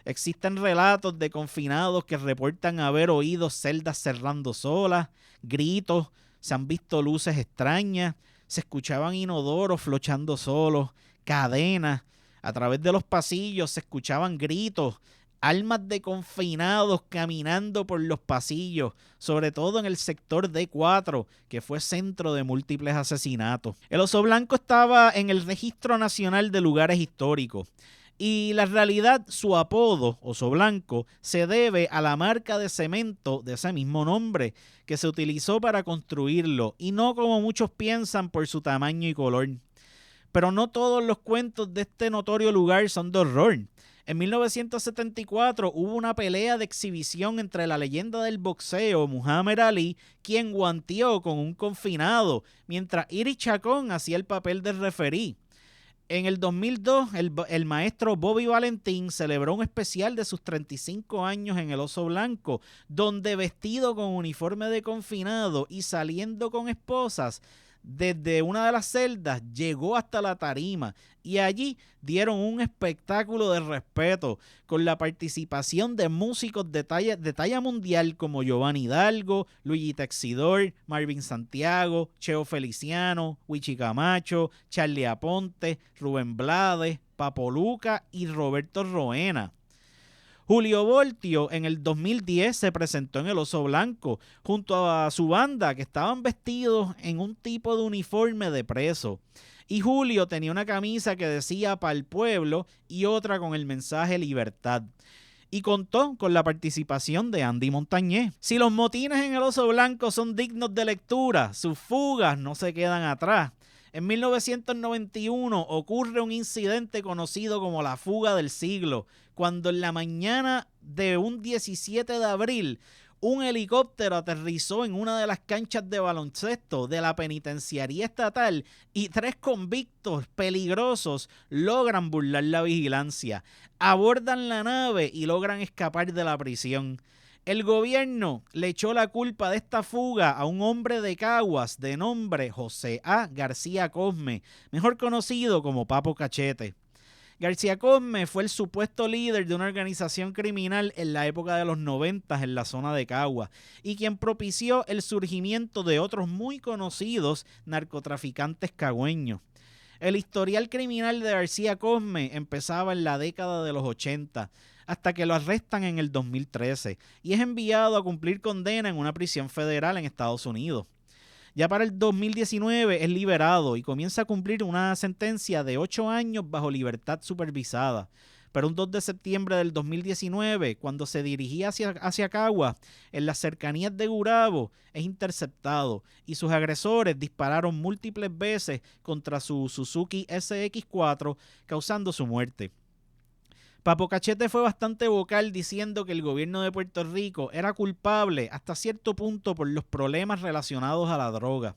Existen relatos de confinados que reportan haber oído celdas cerrando solas, gritos, se han visto luces extrañas, se escuchaban inodoros flochando solos, cadenas, a través de los pasillos se escuchaban gritos, almas de confinados caminando por los pasillos, sobre todo en el sector D4, que fue centro de múltiples asesinatos. El Oso Blanco estaba en el Registro Nacional de Lugares Históricos y la realidad, su apodo, Oso Blanco, se debe a la marca de cemento de ese mismo nombre que se utilizó para construirlo y no como muchos piensan por su tamaño y color. Pero no todos los cuentos de este notorio lugar son de horror. En 1974 hubo una pelea de exhibición entre la leyenda del boxeo Muhammad Ali, quien guanteó con un confinado, mientras Iri Chacón hacía el papel de referí. En el 2002, el maestro Bobby Valentín celebró un especial de sus 35 años en el Oso Blanco, donde vestido con uniforme de confinado y saliendo con esposas, desde una de las celdas llegó hasta la tarima y allí dieron un espectáculo de respeto con la participación de músicos de talla mundial como Giovanni Hidalgo, Luigi Texidor, Marvin Santiago, Cheo Feliciano, Wichi Camacho, Charlie Aponte, Rubén Blades, Papo Luca y Roberto Roena. Julio Voltio en el 2010 se presentó en el Oso Blanco junto a su banda, que estaban vestidos en un tipo de uniforme de preso. Y Julio tenía una camisa que decía "Pa'l pueblo" y otra con el mensaje "Libertad". Y contó con la participación de Andy Montañez. Si los motines en el Oso Blanco son dignos de lectura, sus fugas no se quedan atrás. En 1991 ocurre un incidente conocido como la fuga del siglo, cuando en la mañana de un 17 de abril un helicóptero aterrizó en una de las canchas de baloncesto de la penitenciaría estatal y 3 convictos peligrosos logran burlar la vigilancia, abordan la nave y logran escapar de la prisión. El gobierno le echó la culpa de esta fuga a un hombre de Caguas de nombre José A. García Cosme, mejor conocido como Papo Cachete. García Cosme fue el supuesto líder de una organización criminal en la época de los 90 en la zona de Caguas y quien propició el surgimiento de otros muy conocidos narcotraficantes cagüeños. El historial criminal de García Cosme empezaba en la década de los 80, hasta que lo arrestan en el 2013 y es enviado a cumplir condena en una prisión federal en Estados Unidos. Ya para el 2019 es liberado y comienza a cumplir una sentencia de 8 años bajo libertad supervisada. Pero un 2 de septiembre del 2019, cuando se dirigía hacia Caguas, en las cercanías de Gurabo, es interceptado y sus agresores dispararon múltiples veces contra su Suzuki SX4, causando su muerte. Papo Cachete fue bastante vocal diciendo que el gobierno de Puerto Rico era culpable hasta cierto punto por los problemas relacionados a la droga.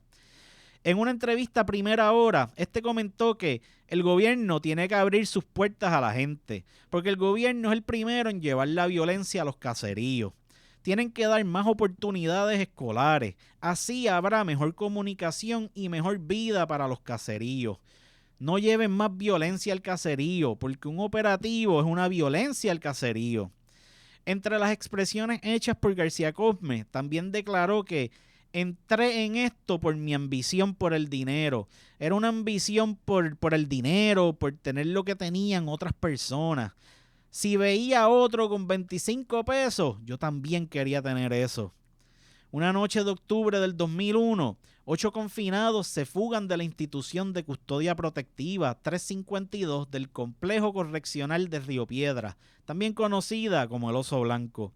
En una entrevista a Primera Hora, comentó que el gobierno tiene que abrir sus puertas a la gente, porque el gobierno es el primero en llevar la violencia a los caseríos. Tienen que dar más oportunidades escolares, así habrá mejor comunicación y mejor vida para los caseríos. No lleven más violencia al caserío, porque un operativo es una violencia al caserío. Entre las expresiones hechas por García Cosme, también declaró que entré en esto por mi ambición por el dinero. Era una ambición por el dinero, por tener lo que tenían otras personas. Si veía a otro con 25 pesos, yo también quería tener eso. Una noche de octubre del 2001, 8 confinados se fugan de la institución de custodia protectiva 352 del Complejo Correccional de Río Piedras, también conocida como el Oso Blanco.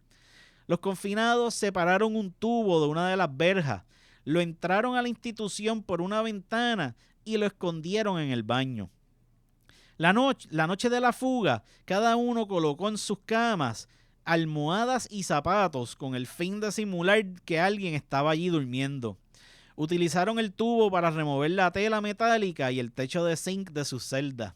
Los confinados separaron un tubo de una de las verjas, lo entraron a la institución por una ventana y lo escondieron en el baño. La noche de la fuga, cada uno colocó en sus camas almohadas y zapatos con el fin de simular que alguien estaba allí durmiendo. Utilizaron el tubo para remover la tela metálica y el techo de zinc de sus celdas.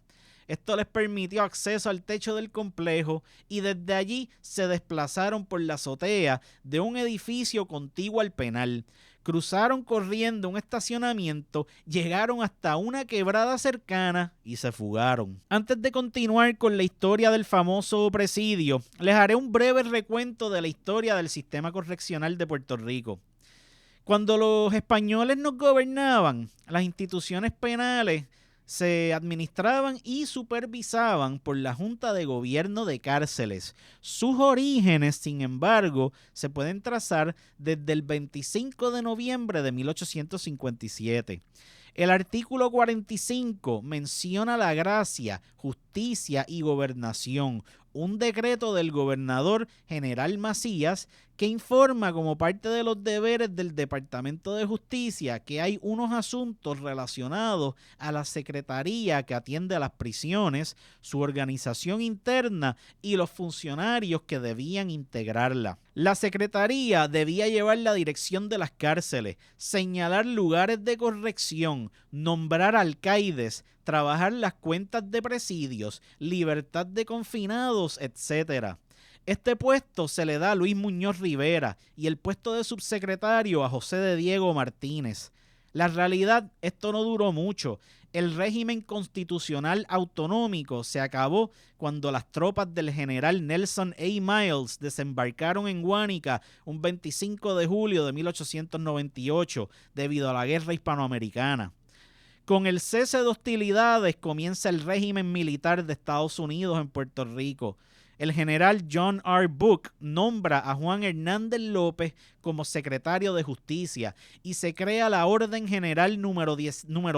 Esto les permitió acceso al techo del complejo y desde allí se desplazaron por la azotea de un edificio contiguo al penal. Cruzaron corriendo un estacionamiento, llegaron hasta una quebrada cercana y se fugaron. Antes de continuar con la historia del famoso presidio, les haré un breve recuento de la historia del sistema correccional de Puerto Rico. Cuando los españoles nos gobernaban, las instituciones penales se administraban y supervisaban por la Junta de Gobierno de Cárceles. Sus orígenes, sin embargo, se pueden trazar desde el 25 de noviembre de 1857. El artículo 45 menciona la gracia, justicia y gobernación, un decreto del gobernador general Macías que informa como parte de los deberes del Departamento de Justicia que hay unos asuntos relacionados a la secretaría que atiende a las prisiones, su organización interna y los funcionarios que debían integrarla. La Secretaría debía llevar la dirección de las cárceles, señalar lugares de corrección, nombrar alcaides, trabajar las cuentas de presidios, libertad de confinados, etc. Este puesto se le da a Luis Muñoz Rivera y el puesto de subsecretario a José de Diego Martínez. La realidad, esto no duró mucho. El régimen constitucional autonómico se acabó cuando las tropas del general Nelson A. Miles desembarcaron en Guánica un 25 de julio de 1898 debido a la guerra hispanoamericana. Con el cese de hostilidades comienza el régimen militar de Estados Unidos en Puerto Rico. El general John R. Book nombra a Juan Hernández López como secretario de Justicia y se crea la Orden General número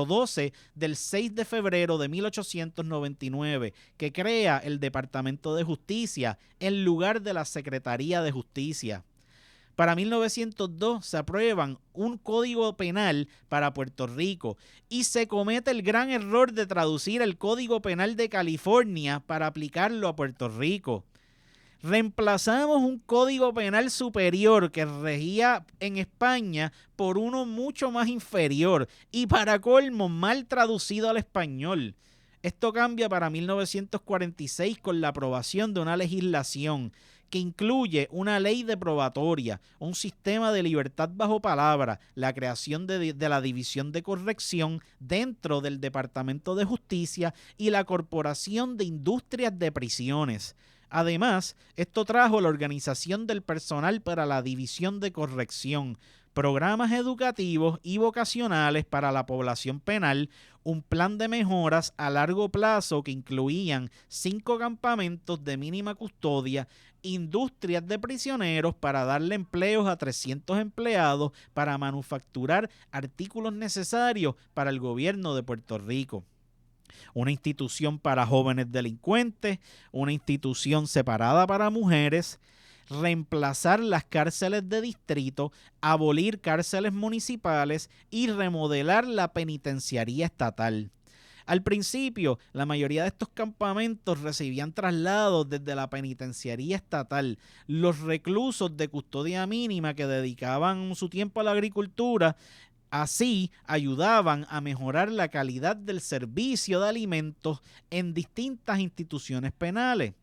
12 del 6 de febrero de 1899, que crea el Departamento de Justicia en lugar de la Secretaría de Justicia. Para 1902 se aprueban un código penal para Puerto Rico y se comete el gran error de traducir el Código Penal de California para aplicarlo a Puerto Rico. Reemplazamos un código penal superior que regía en España por uno mucho más inferior y para colmo mal traducido al español. Esto cambia para 1946 con la aprobación de una legislación que incluye una ley de probatoria, un sistema de libertad bajo palabra, la creación de la División de Corrección dentro del Departamento de Justicia y la Corporación de Industrias de Prisiones. Además, esto trajo la organización del personal para la División de Corrección, programas educativos y vocacionales para la población penal, un plan de mejoras a largo plazo que incluían 5 campamentos de mínima custodia, industrias de prisioneros para darle empleos a 300 empleados para manufacturar artículos necesarios para el gobierno de Puerto Rico. Una institución para jóvenes delincuentes, una institución separada para mujeres, reemplazar las cárceles de distrito, abolir cárceles municipales y remodelar la penitenciaría estatal. Al principio, la mayoría de estos campamentos recibían traslados desde la penitenciaría estatal. Los reclusos de custodia mínima que dedicaban su tiempo a la agricultura así ayudaban a mejorar la calidad del servicio de alimentos en distintas instituciones penales.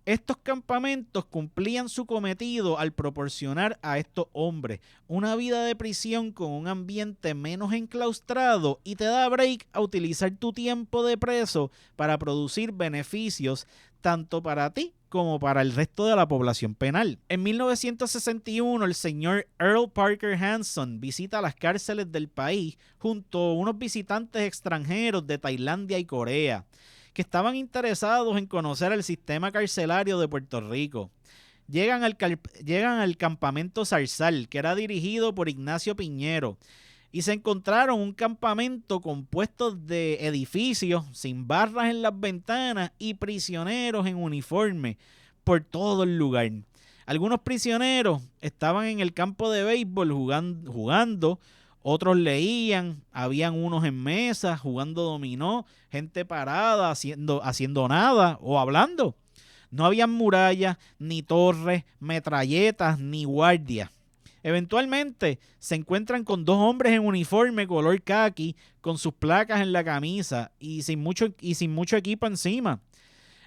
Estos campamentos cumplían su cometido al proporcionar a estos hombres una vida de prisión con un ambiente menos enclaustrado y te da break a utilizar tu tiempo de preso para producir beneficios tanto para ti como para el resto de la población penal. En 1961, el señor Earl Parker Hanson visita las cárceles del país junto a unos visitantes extranjeros de Tailandia y Corea, que estaban interesados en conocer el sistema carcelario de Puerto Rico. Llegan al campamento Zarzal, que era dirigido por Ignacio Piñero, y se encontraron un campamento compuesto de edificios sin barras en las ventanas y prisioneros en uniforme por todo el lugar. Algunos prisioneros estaban en el campo de béisbol jugando, otros leían, habían unos en mesa jugando dominó, gente parada haciendo nada o hablando. No habían murallas, ni torres, metralletas, ni guardias. Eventualmente se encuentran con 2 hombres en uniforme color caqui con sus placas en la camisa y sin mucho equipo encima.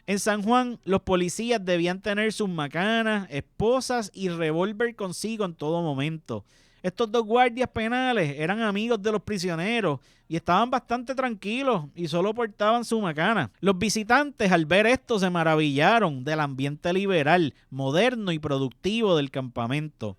En San Juan, los policías debían tener sus macanas, esposas y revólver consigo en todo momento. Estos 2 guardias penales eran amigos de los prisioneros y estaban bastante tranquilos y solo portaban su macana. Los visitantes al ver esto se maravillaron del ambiente liberal, moderno y productivo del campamento.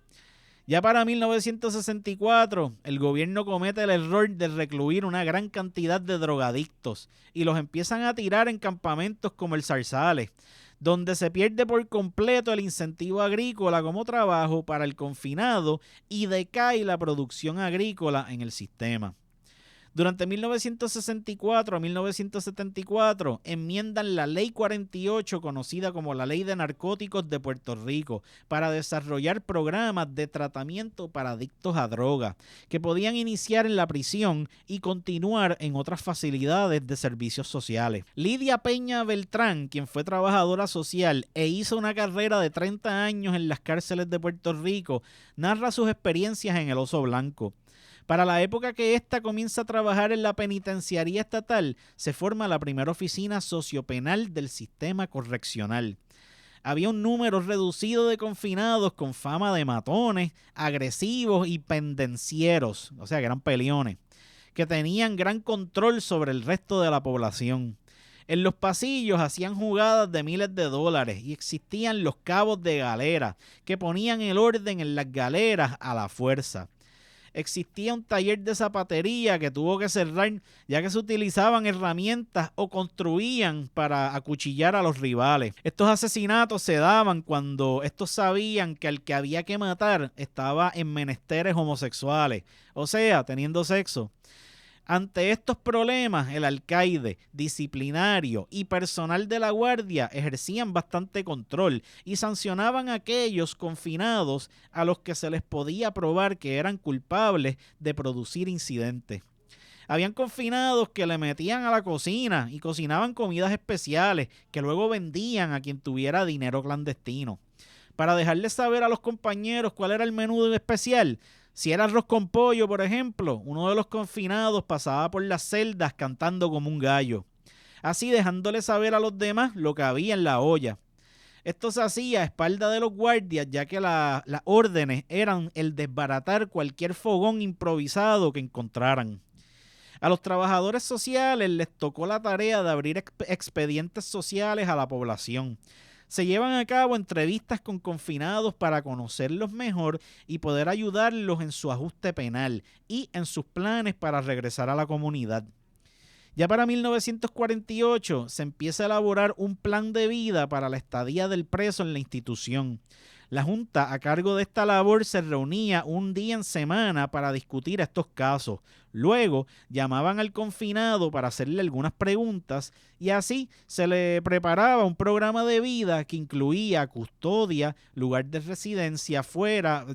Ya para 1964, el gobierno comete el error de recluir una gran cantidad de drogadictos y los empiezan a tirar en campamentos como el Zarzales, donde se pierde por completo el incentivo agrícola como trabajo para el confinado y decae la producción agrícola en el sistema. Durante 1964 a 1974 enmiendan la Ley 48, conocida como la Ley de Narcóticos de Puerto Rico, para desarrollar programas de tratamiento para adictos a drogas, que podían iniciar en la prisión y continuar en otras facilidades de servicios sociales. Lidia Peña Beltrán, quien fue trabajadora social e hizo una carrera de 30 años en las cárceles de Puerto Rico, narra sus experiencias en el Oso Blanco. Para la época que ésta comienza a trabajar en la penitenciaría estatal, se forma la primera oficina sociopenal del sistema correccional. Había un número reducido de confinados con fama de matones, agresivos y pendencieros, o sea que eran peleones, que tenían gran control sobre el resto de la población. En los pasillos hacían jugadas de miles de dólares y existían los cabos de galera, que ponían el orden en las galeras a la fuerza. Existía un taller de zapatería que tuvo que cerrar ya que se utilizaban herramientas o construían para acuchillar a los rivales. Estos asesinatos se daban cuando estos sabían que el que había que matar estaba en menesteres homosexuales, o sea, teniendo sexo. Ante estos problemas, el alcaide, disciplinario y personal de la guardia ejercían bastante control y sancionaban a aquellos confinados a los que se les podía probar que eran culpables de producir incidentes. Habían confinados que le metían a la cocina y cocinaban comidas especiales que luego vendían a quien tuviera dinero clandestino. Para dejarles saber a los compañeros cuál era el menú especial, si era arroz con pollo, por ejemplo, uno de los confinados pasaba por las celdas cantando como un gallo, así dejándole saber a los demás lo que había en la olla. Esto se hacía a espaldas de los guardias, ya que las órdenes eran el desbaratar cualquier fogón improvisado que encontraran. A los trabajadores sociales les tocó la tarea de abrir expedientes sociales a la población. Se llevan a cabo entrevistas con confinados para conocerlos mejor y poder ayudarlos en su ajuste penal y en sus planes para regresar a la comunidad. Ya para 1948 se empieza a elaborar un plan de vida para la estadía del preso en la institución. La Junta a cargo de esta labor se reunía un día en semana para discutir estos casos. Luego llamaban al confinado para hacerle algunas preguntas y así se le preparaba un programa de vida que incluía custodia, lugar de residencia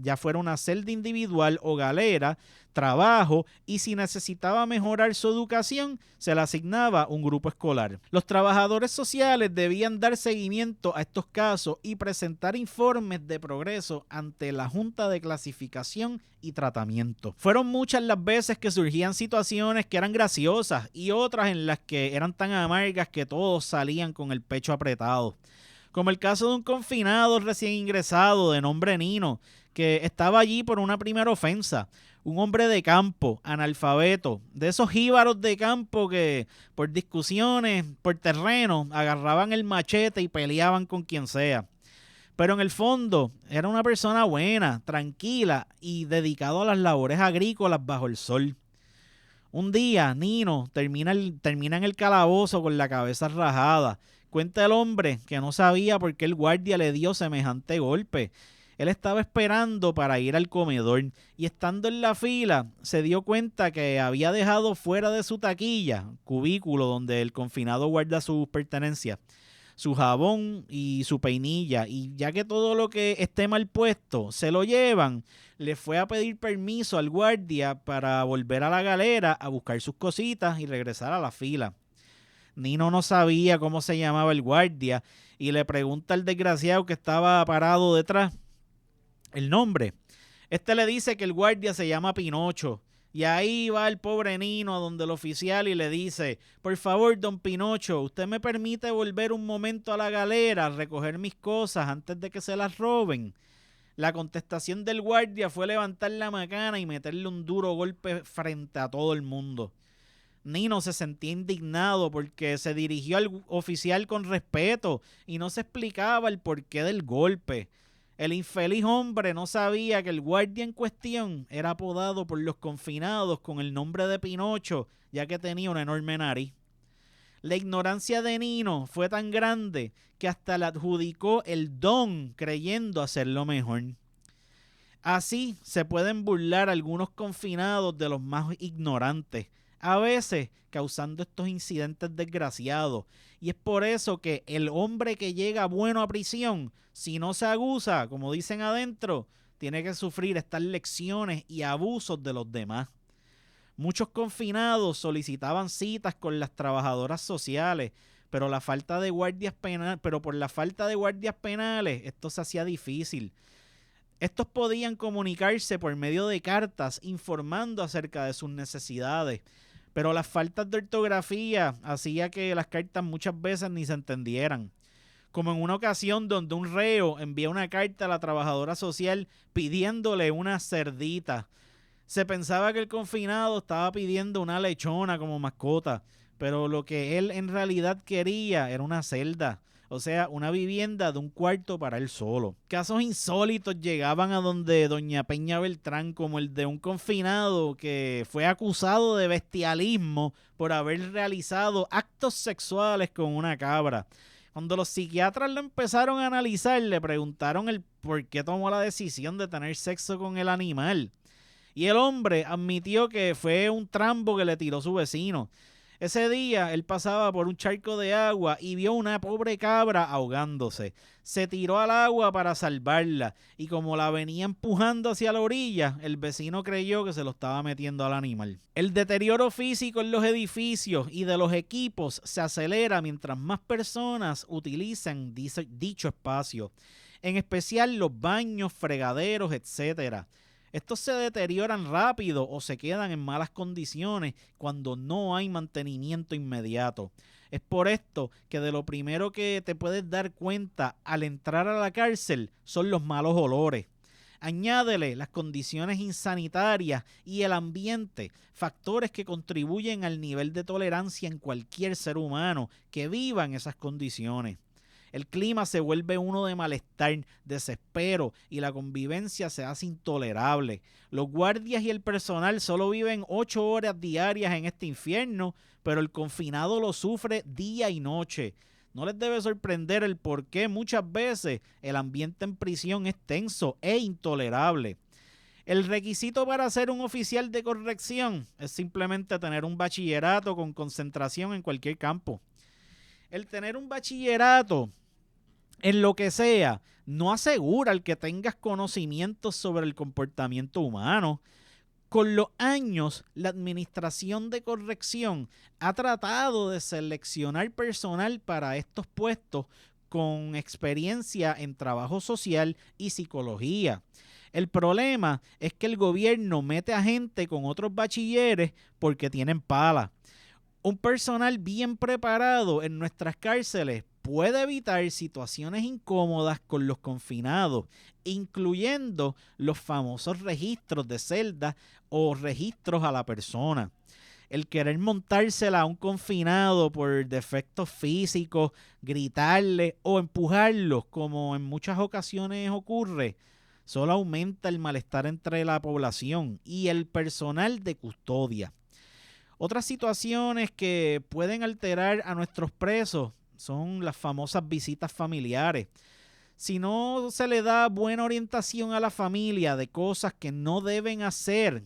ya fuera una celda individual o galera, trabajo y si necesitaba mejorar su educación se le asignaba un grupo escolar. Los trabajadores sociales debían dar seguimiento a estos casos y presentar informes de progreso ante la Junta de Clasificación y Tratamiento. Fueron muchas las veces que surgían situaciones que eran graciosas y otras en las que eran tan amargas que todos salían con el pecho apretado. Como el caso de un confinado recién ingresado de nombre Nino, que estaba allí por una primera ofensa. Un hombre de campo, analfabeto, de esos jíbaros de campo que por discusiones, por terreno, agarraban el machete y peleaban con quien sea. Pero en el fondo era una persona buena, tranquila y dedicado a las labores agrícolas bajo el sol. Un día Nino termina en el calabozo con la cabeza rajada. Cuenta el hombre que no sabía por qué el guardia le dio semejante golpe. Él estaba esperando para ir al comedor y estando en la fila se dio cuenta que había dejado fuera de su taquilla, cubículo donde el confinado guarda sus pertenencias, su jabón y su peinilla, y ya que todo lo que esté mal puesto se lo llevan, le fue a pedir permiso al guardia para volver a la galera a buscar sus cositas y regresar a la fila. Nino no sabía cómo se llamaba el guardia y le pregunta al desgraciado que estaba parado detrás el nombre. Este le dice que el guardia se llama Pinocho. Y ahí va el pobre Nino a donde el oficial y le dice: por favor, don Pinocho, ¿usted me permite volver un momento a la galera a recoger mis cosas antes de que se las roben? La contestación del guardia fue levantar la macana y meterle un duro golpe frente a todo el mundo. Nino se sentía indignado porque se dirigió al oficial con respeto y no se explicaba el porqué del golpe. El infeliz hombre no sabía que el guardia en cuestión era apodado por los confinados con el nombre de Pinocho, ya que tenía una enorme nariz. La ignorancia de Nino fue tan grande que hasta le adjudicó el don creyendo hacerlo mejor. Así se pueden burlar algunos confinados de los más ignorantes. a veces causando estos incidentes desgraciados. Y es por eso que el hombre que llega bueno a prisión, si no se abusa, como dicen adentro, tiene que sufrir estas lecciones y abusos de los demás. Muchos confinados solicitaban citas con las trabajadoras sociales, pero por la falta de guardias penales, esto se hacía difícil. Estos podían comunicarse por medio de cartas informando acerca de sus necesidades, pero las faltas de ortografía hacía que las cartas muchas veces ni se entendieran. Como en una ocasión donde un reo envía una carta a la trabajadora social pidiéndole una cerdita. Se pensaba que el confinado estaba pidiendo una lechona como mascota, pero lo que él en realidad quería era una celda, o sea, una vivienda de un cuarto para él solo. Casos insólitos llegaban a donde doña Peña Beltrán, como el de un confinado que fue acusado de bestialismo por haber realizado actos sexuales con una cabra. Cuando los psiquiatras lo empezaron a analizar, le preguntaron el por qué tomó la decisión de tener sexo con el animal. Y el hombre admitió que fue un trambo que le tiró su vecino. Ese día él pasaba por un charco de agua y vio una pobre cabra ahogándose. Se tiró al agua para salvarla y como la venía empujando hacia la orilla, el vecino creyó que se lo estaba metiendo al animal. El deterioro físico en los edificios y de los equipos se acelera mientras más personas utilizan dicho espacio, en especial los baños, fregaderos, etc. Estos se deterioran rápido o se quedan en malas condiciones cuando no hay mantenimiento inmediato. Es por esto que de lo primero que te puedes dar cuenta al entrar a la cárcel son los malos olores. Añádele las condiciones insanitarias y el ambiente, factores que contribuyen al nivel de tolerancia en cualquier ser humano que viva en esas condiciones. El clima se vuelve uno de malestar, desespero y la convivencia se hace intolerable. Los guardias y el personal solo viven 8 horas diarias en este infierno, pero el confinado lo sufre día y noche. No les debe sorprender el por qué muchas veces el ambiente en prisión es tenso e intolerable. El requisito para ser un oficial de corrección es simplemente tener un bachillerato con concentración en cualquier campo. El tener un bachillerato en lo que sea, no asegura el que tengas conocimientos sobre el comportamiento humano. Con los años, la administración de corrección ha tratado de seleccionar personal para estos puestos con experiencia en trabajo social y psicología. El problema es que el gobierno mete a gente con otros bachilleres porque tienen pala. Un personal bien preparado en nuestras cárceles puede evitar situaciones incómodas con los confinados, incluyendo los famosos registros de celdas o registros a la persona. El querer montársela a un confinado por defectos físicos, gritarle o empujarlos, como en muchas ocasiones ocurre, solo aumenta el malestar entre la población y el personal de custodia. Otras situaciones que pueden alterar a nuestros presos son las famosas visitas familiares. Si no se le da buena orientación a la familia de cosas que no deben hacer,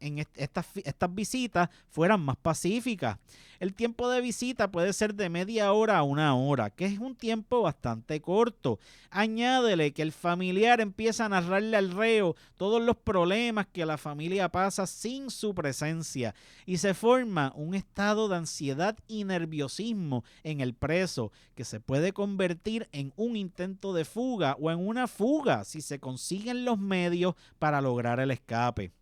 en estas visitas fueran más pacíficas. El tiempo de visita puede ser de media hora a 1 hora, que es un tiempo bastante corto. Añádele que el familiar empieza a narrarle al reo todos los problemas que la familia pasa sin su presencia y se forma un estado de ansiedad y nerviosismo en el preso que se puede convertir en un intento de fuga o en una fuga si se consiguen los medios para lograr el escape.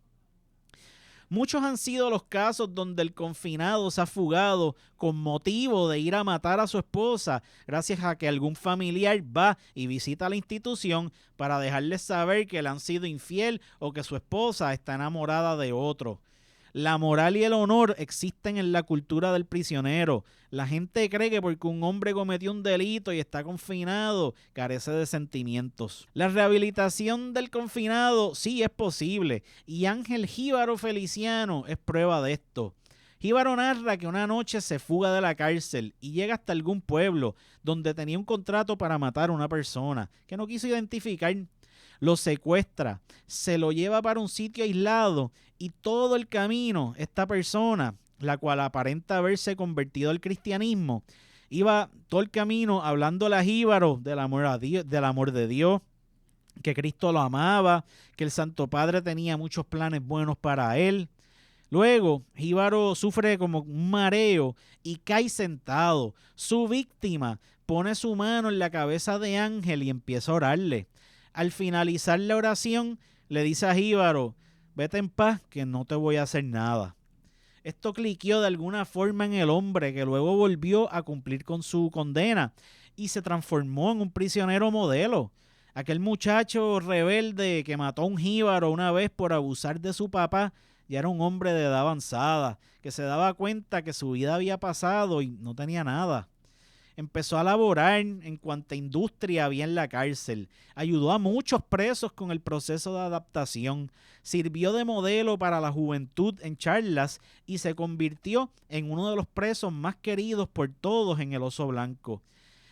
Muchos han sido los casos donde el confinado se ha fugado con motivo de ir a matar a su esposa gracias a que algún familiar va y visita la institución para dejarles saber que le han sido infiel o que su esposa está enamorada de otro. La moral y el honor existen en la cultura del prisionero. La gente cree que porque un hombre cometió un delito y está confinado, carece de sentimientos. La rehabilitación del confinado sí es posible y Ángel Jíbaro Feliciano es prueba de esto. Jíbaro narra que una noche se fuga de la cárcel y llega hasta algún pueblo donde tenía un contrato para matar a una persona que no quiso identificar. Lo secuestra, se lo lleva para un sitio aislado y todo el camino esta persona la cual aparenta haberse convertido al cristianismo, iba todo el camino hablándole a Jíbaro del amor de Dios, que Cristo lo amaba, que el Santo Padre tenía muchos planes buenos para él. Luego, Jíbaro sufre como un mareo y cae sentado. Su víctima pone su mano en la cabeza de Ángel y empieza a orarle. Al finalizar la oración, le dice a Jíbaro: vete en paz, que no te voy a hacer nada. Esto cliqueó de alguna forma en el hombre, que luego volvió a cumplir con su condena y se transformó en un prisionero modelo. Aquel muchacho rebelde que mató a un jíbaro una vez por abusar de su papá ya era un hombre de edad avanzada, que se daba cuenta que su vida había pasado y no tenía nada. Empezó a laborar en cuanta industria había en la cárcel. Ayudó a muchos presos con el proceso de adaptación. Sirvió de modelo para la juventud en charlas y se convirtió en uno de los presos más queridos por todos en el Oso Blanco.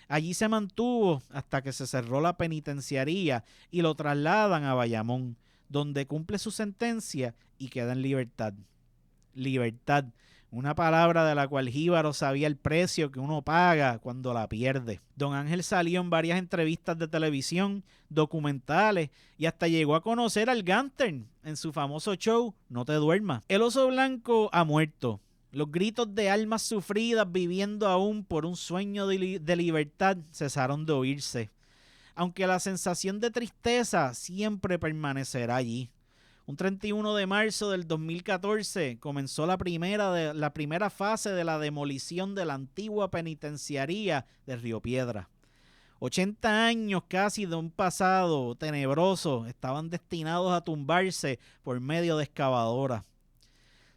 Allí se mantuvo hasta que se cerró la penitenciaría y lo trasladan a Bayamón, donde cumple su sentencia y queda en libertad. Libertad, una palabra de la cual Jíbaro sabía el precio que uno paga cuando la pierde. Don Ángel salió en varias entrevistas de televisión, documentales y hasta llegó a conocer al Gánter en su famoso show No te duermas. El Oso Blanco ha muerto. Los gritos de almas sufridas viviendo aún por un sueño de libertad cesaron de oírse, aunque la sensación de tristeza siempre permanecerá allí. Un 31 de marzo del 2014 comenzó la primera fase de la demolición de la antigua penitenciaría de Río Piedras. 80 años casi de un pasado tenebroso estaban destinados a tumbarse por medio de excavadoras.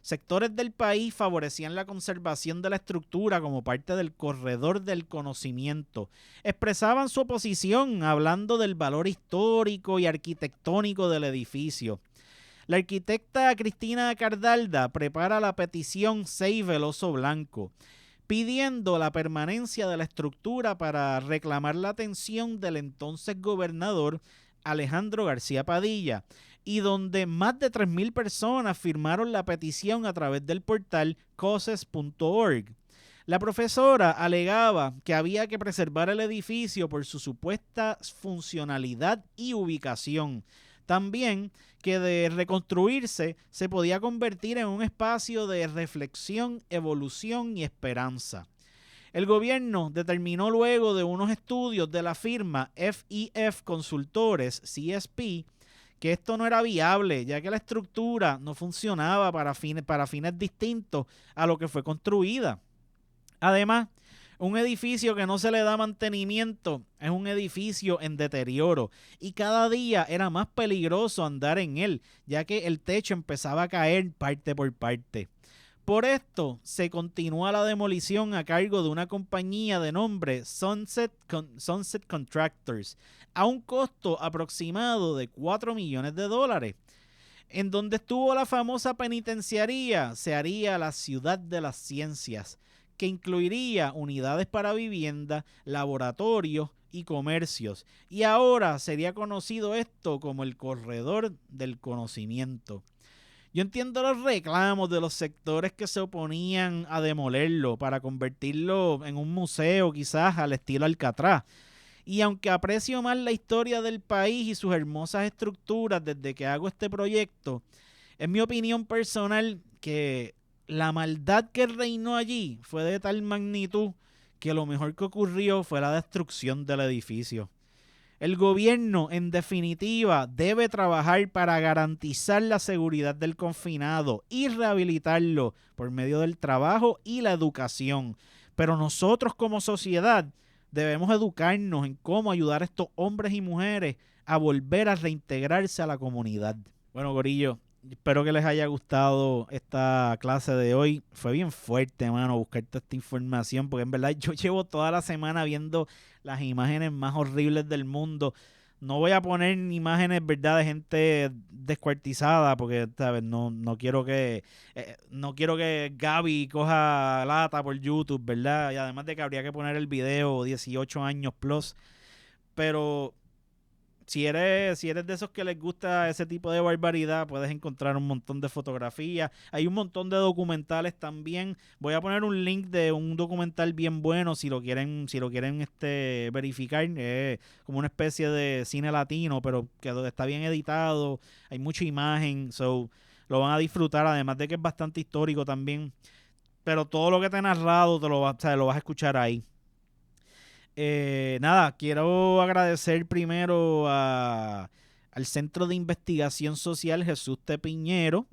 Sectores del país favorecían la conservación de la estructura como parte del corredor del conocimiento. Expresaban su oposición hablando del valor histórico y arquitectónico del edificio. La arquitecta Cristina Cardalda prepara la petición Save el Oso Blanco, pidiendo la permanencia de la estructura para reclamar la atención del entonces gobernador Alejandro García Padilla, y donde más de 3,000 personas firmaron la petición a través del portal causes.org. La profesora alegaba que había que preservar el edificio por su supuesta funcionalidad y ubicación. También que de reconstruirse se podía convertir en un espacio de reflexión, evolución y esperanza. El gobierno determinó luego de unos estudios de la firma FEF Consultores, CSP, que esto no era viable, ya que la estructura no funcionaba para fines distintos a lo que fue construida. Además, un edificio que no se le da mantenimiento es un edificio en deterioro y cada día era más peligroso andar en él, ya que el techo empezaba a caer parte por parte. Por esto, se continúa la demolición a cargo de una compañía de nombre Sunset Contractors, a un costo aproximado de $4 millones. En donde estuvo la famosa penitenciaría, se haría la Ciudad de las Ciencias, que incluiría unidades para vivienda, laboratorios y comercios. Y ahora sería conocido esto como el Corredor del Conocimiento. Yo entiendo los reclamos de los sectores que se oponían a demolerlo para convertirlo en un museo quizás al estilo Alcatraz. Y aunque aprecio más la historia del país y sus hermosas estructuras desde que hago este proyecto, es mi opinión personal que la maldad que reinó allí fue de tal magnitud que lo mejor que ocurrió fue la destrucción del edificio. El gobierno, en definitiva, debe trabajar para garantizar la seguridad del confinado y rehabilitarlo por medio del trabajo y la educación. Pero nosotros como sociedad debemos educarnos en cómo ayudar a estos hombres y mujeres a volver a reintegrarse a la comunidad. Bueno, gorillo, espero que les haya gustado esta clase de hoy. Fue bien fuerte, mano, buscar toda esta información, porque en verdad yo llevo toda la semana viendo las imágenes más horribles del mundo. No voy a poner imágenes, ¿verdad?, de gente descuartizada, porque, ¿sabes? No quiero que Gaby coja lata por YouTube, ¿verdad? Y además de que habría que poner el video 18 años plus. Pero si eres de esos que les gusta ese tipo de barbaridad, puedes encontrar un montón de fotografías. Hay un montón de documentales también. Voy a poner un link de un documental bien bueno si lo quieren verificar. Como una especie de cine latino, pero que está bien editado. Hay mucha imagen, so lo van a disfrutar, además de que es bastante histórico también. Pero todo lo que te he narrado lo vas a escuchar ahí. Nada, quiero agradecer primero al Centro de Investigación Social Jesús T. Piñero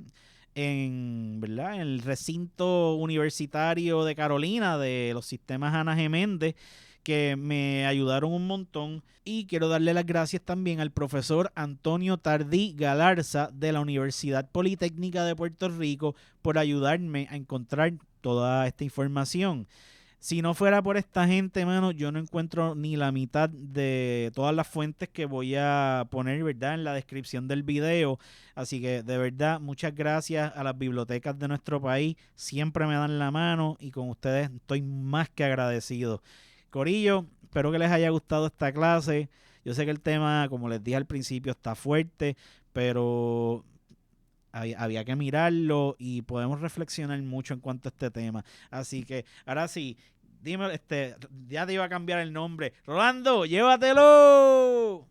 ¿verdad? En el recinto universitario de Carolina de los sistemas Ana Geméndez, que me ayudaron un montón. Y quiero darle las gracias también al profesor Antonio Tardí Galarza de la Universidad Politécnica de Puerto Rico por ayudarme a encontrar toda esta información. Si no fuera por esta gente, mano, yo no encuentro ni la mitad de todas las fuentes que voy a poner, ¿verdad?, en la descripción del video. Así que, de verdad, muchas gracias a las bibliotecas de nuestro país. Siempre me dan la mano y con ustedes estoy más que agradecido. Corillo, espero que les haya gustado esta clase. Yo sé que el tema, como les dije al principio, está fuerte, pero había que mirarlo y podemos reflexionar mucho en cuanto a este tema. Así que, ahora sí, dime, ya te iba a cambiar el nombre. Rolando, llévatelo.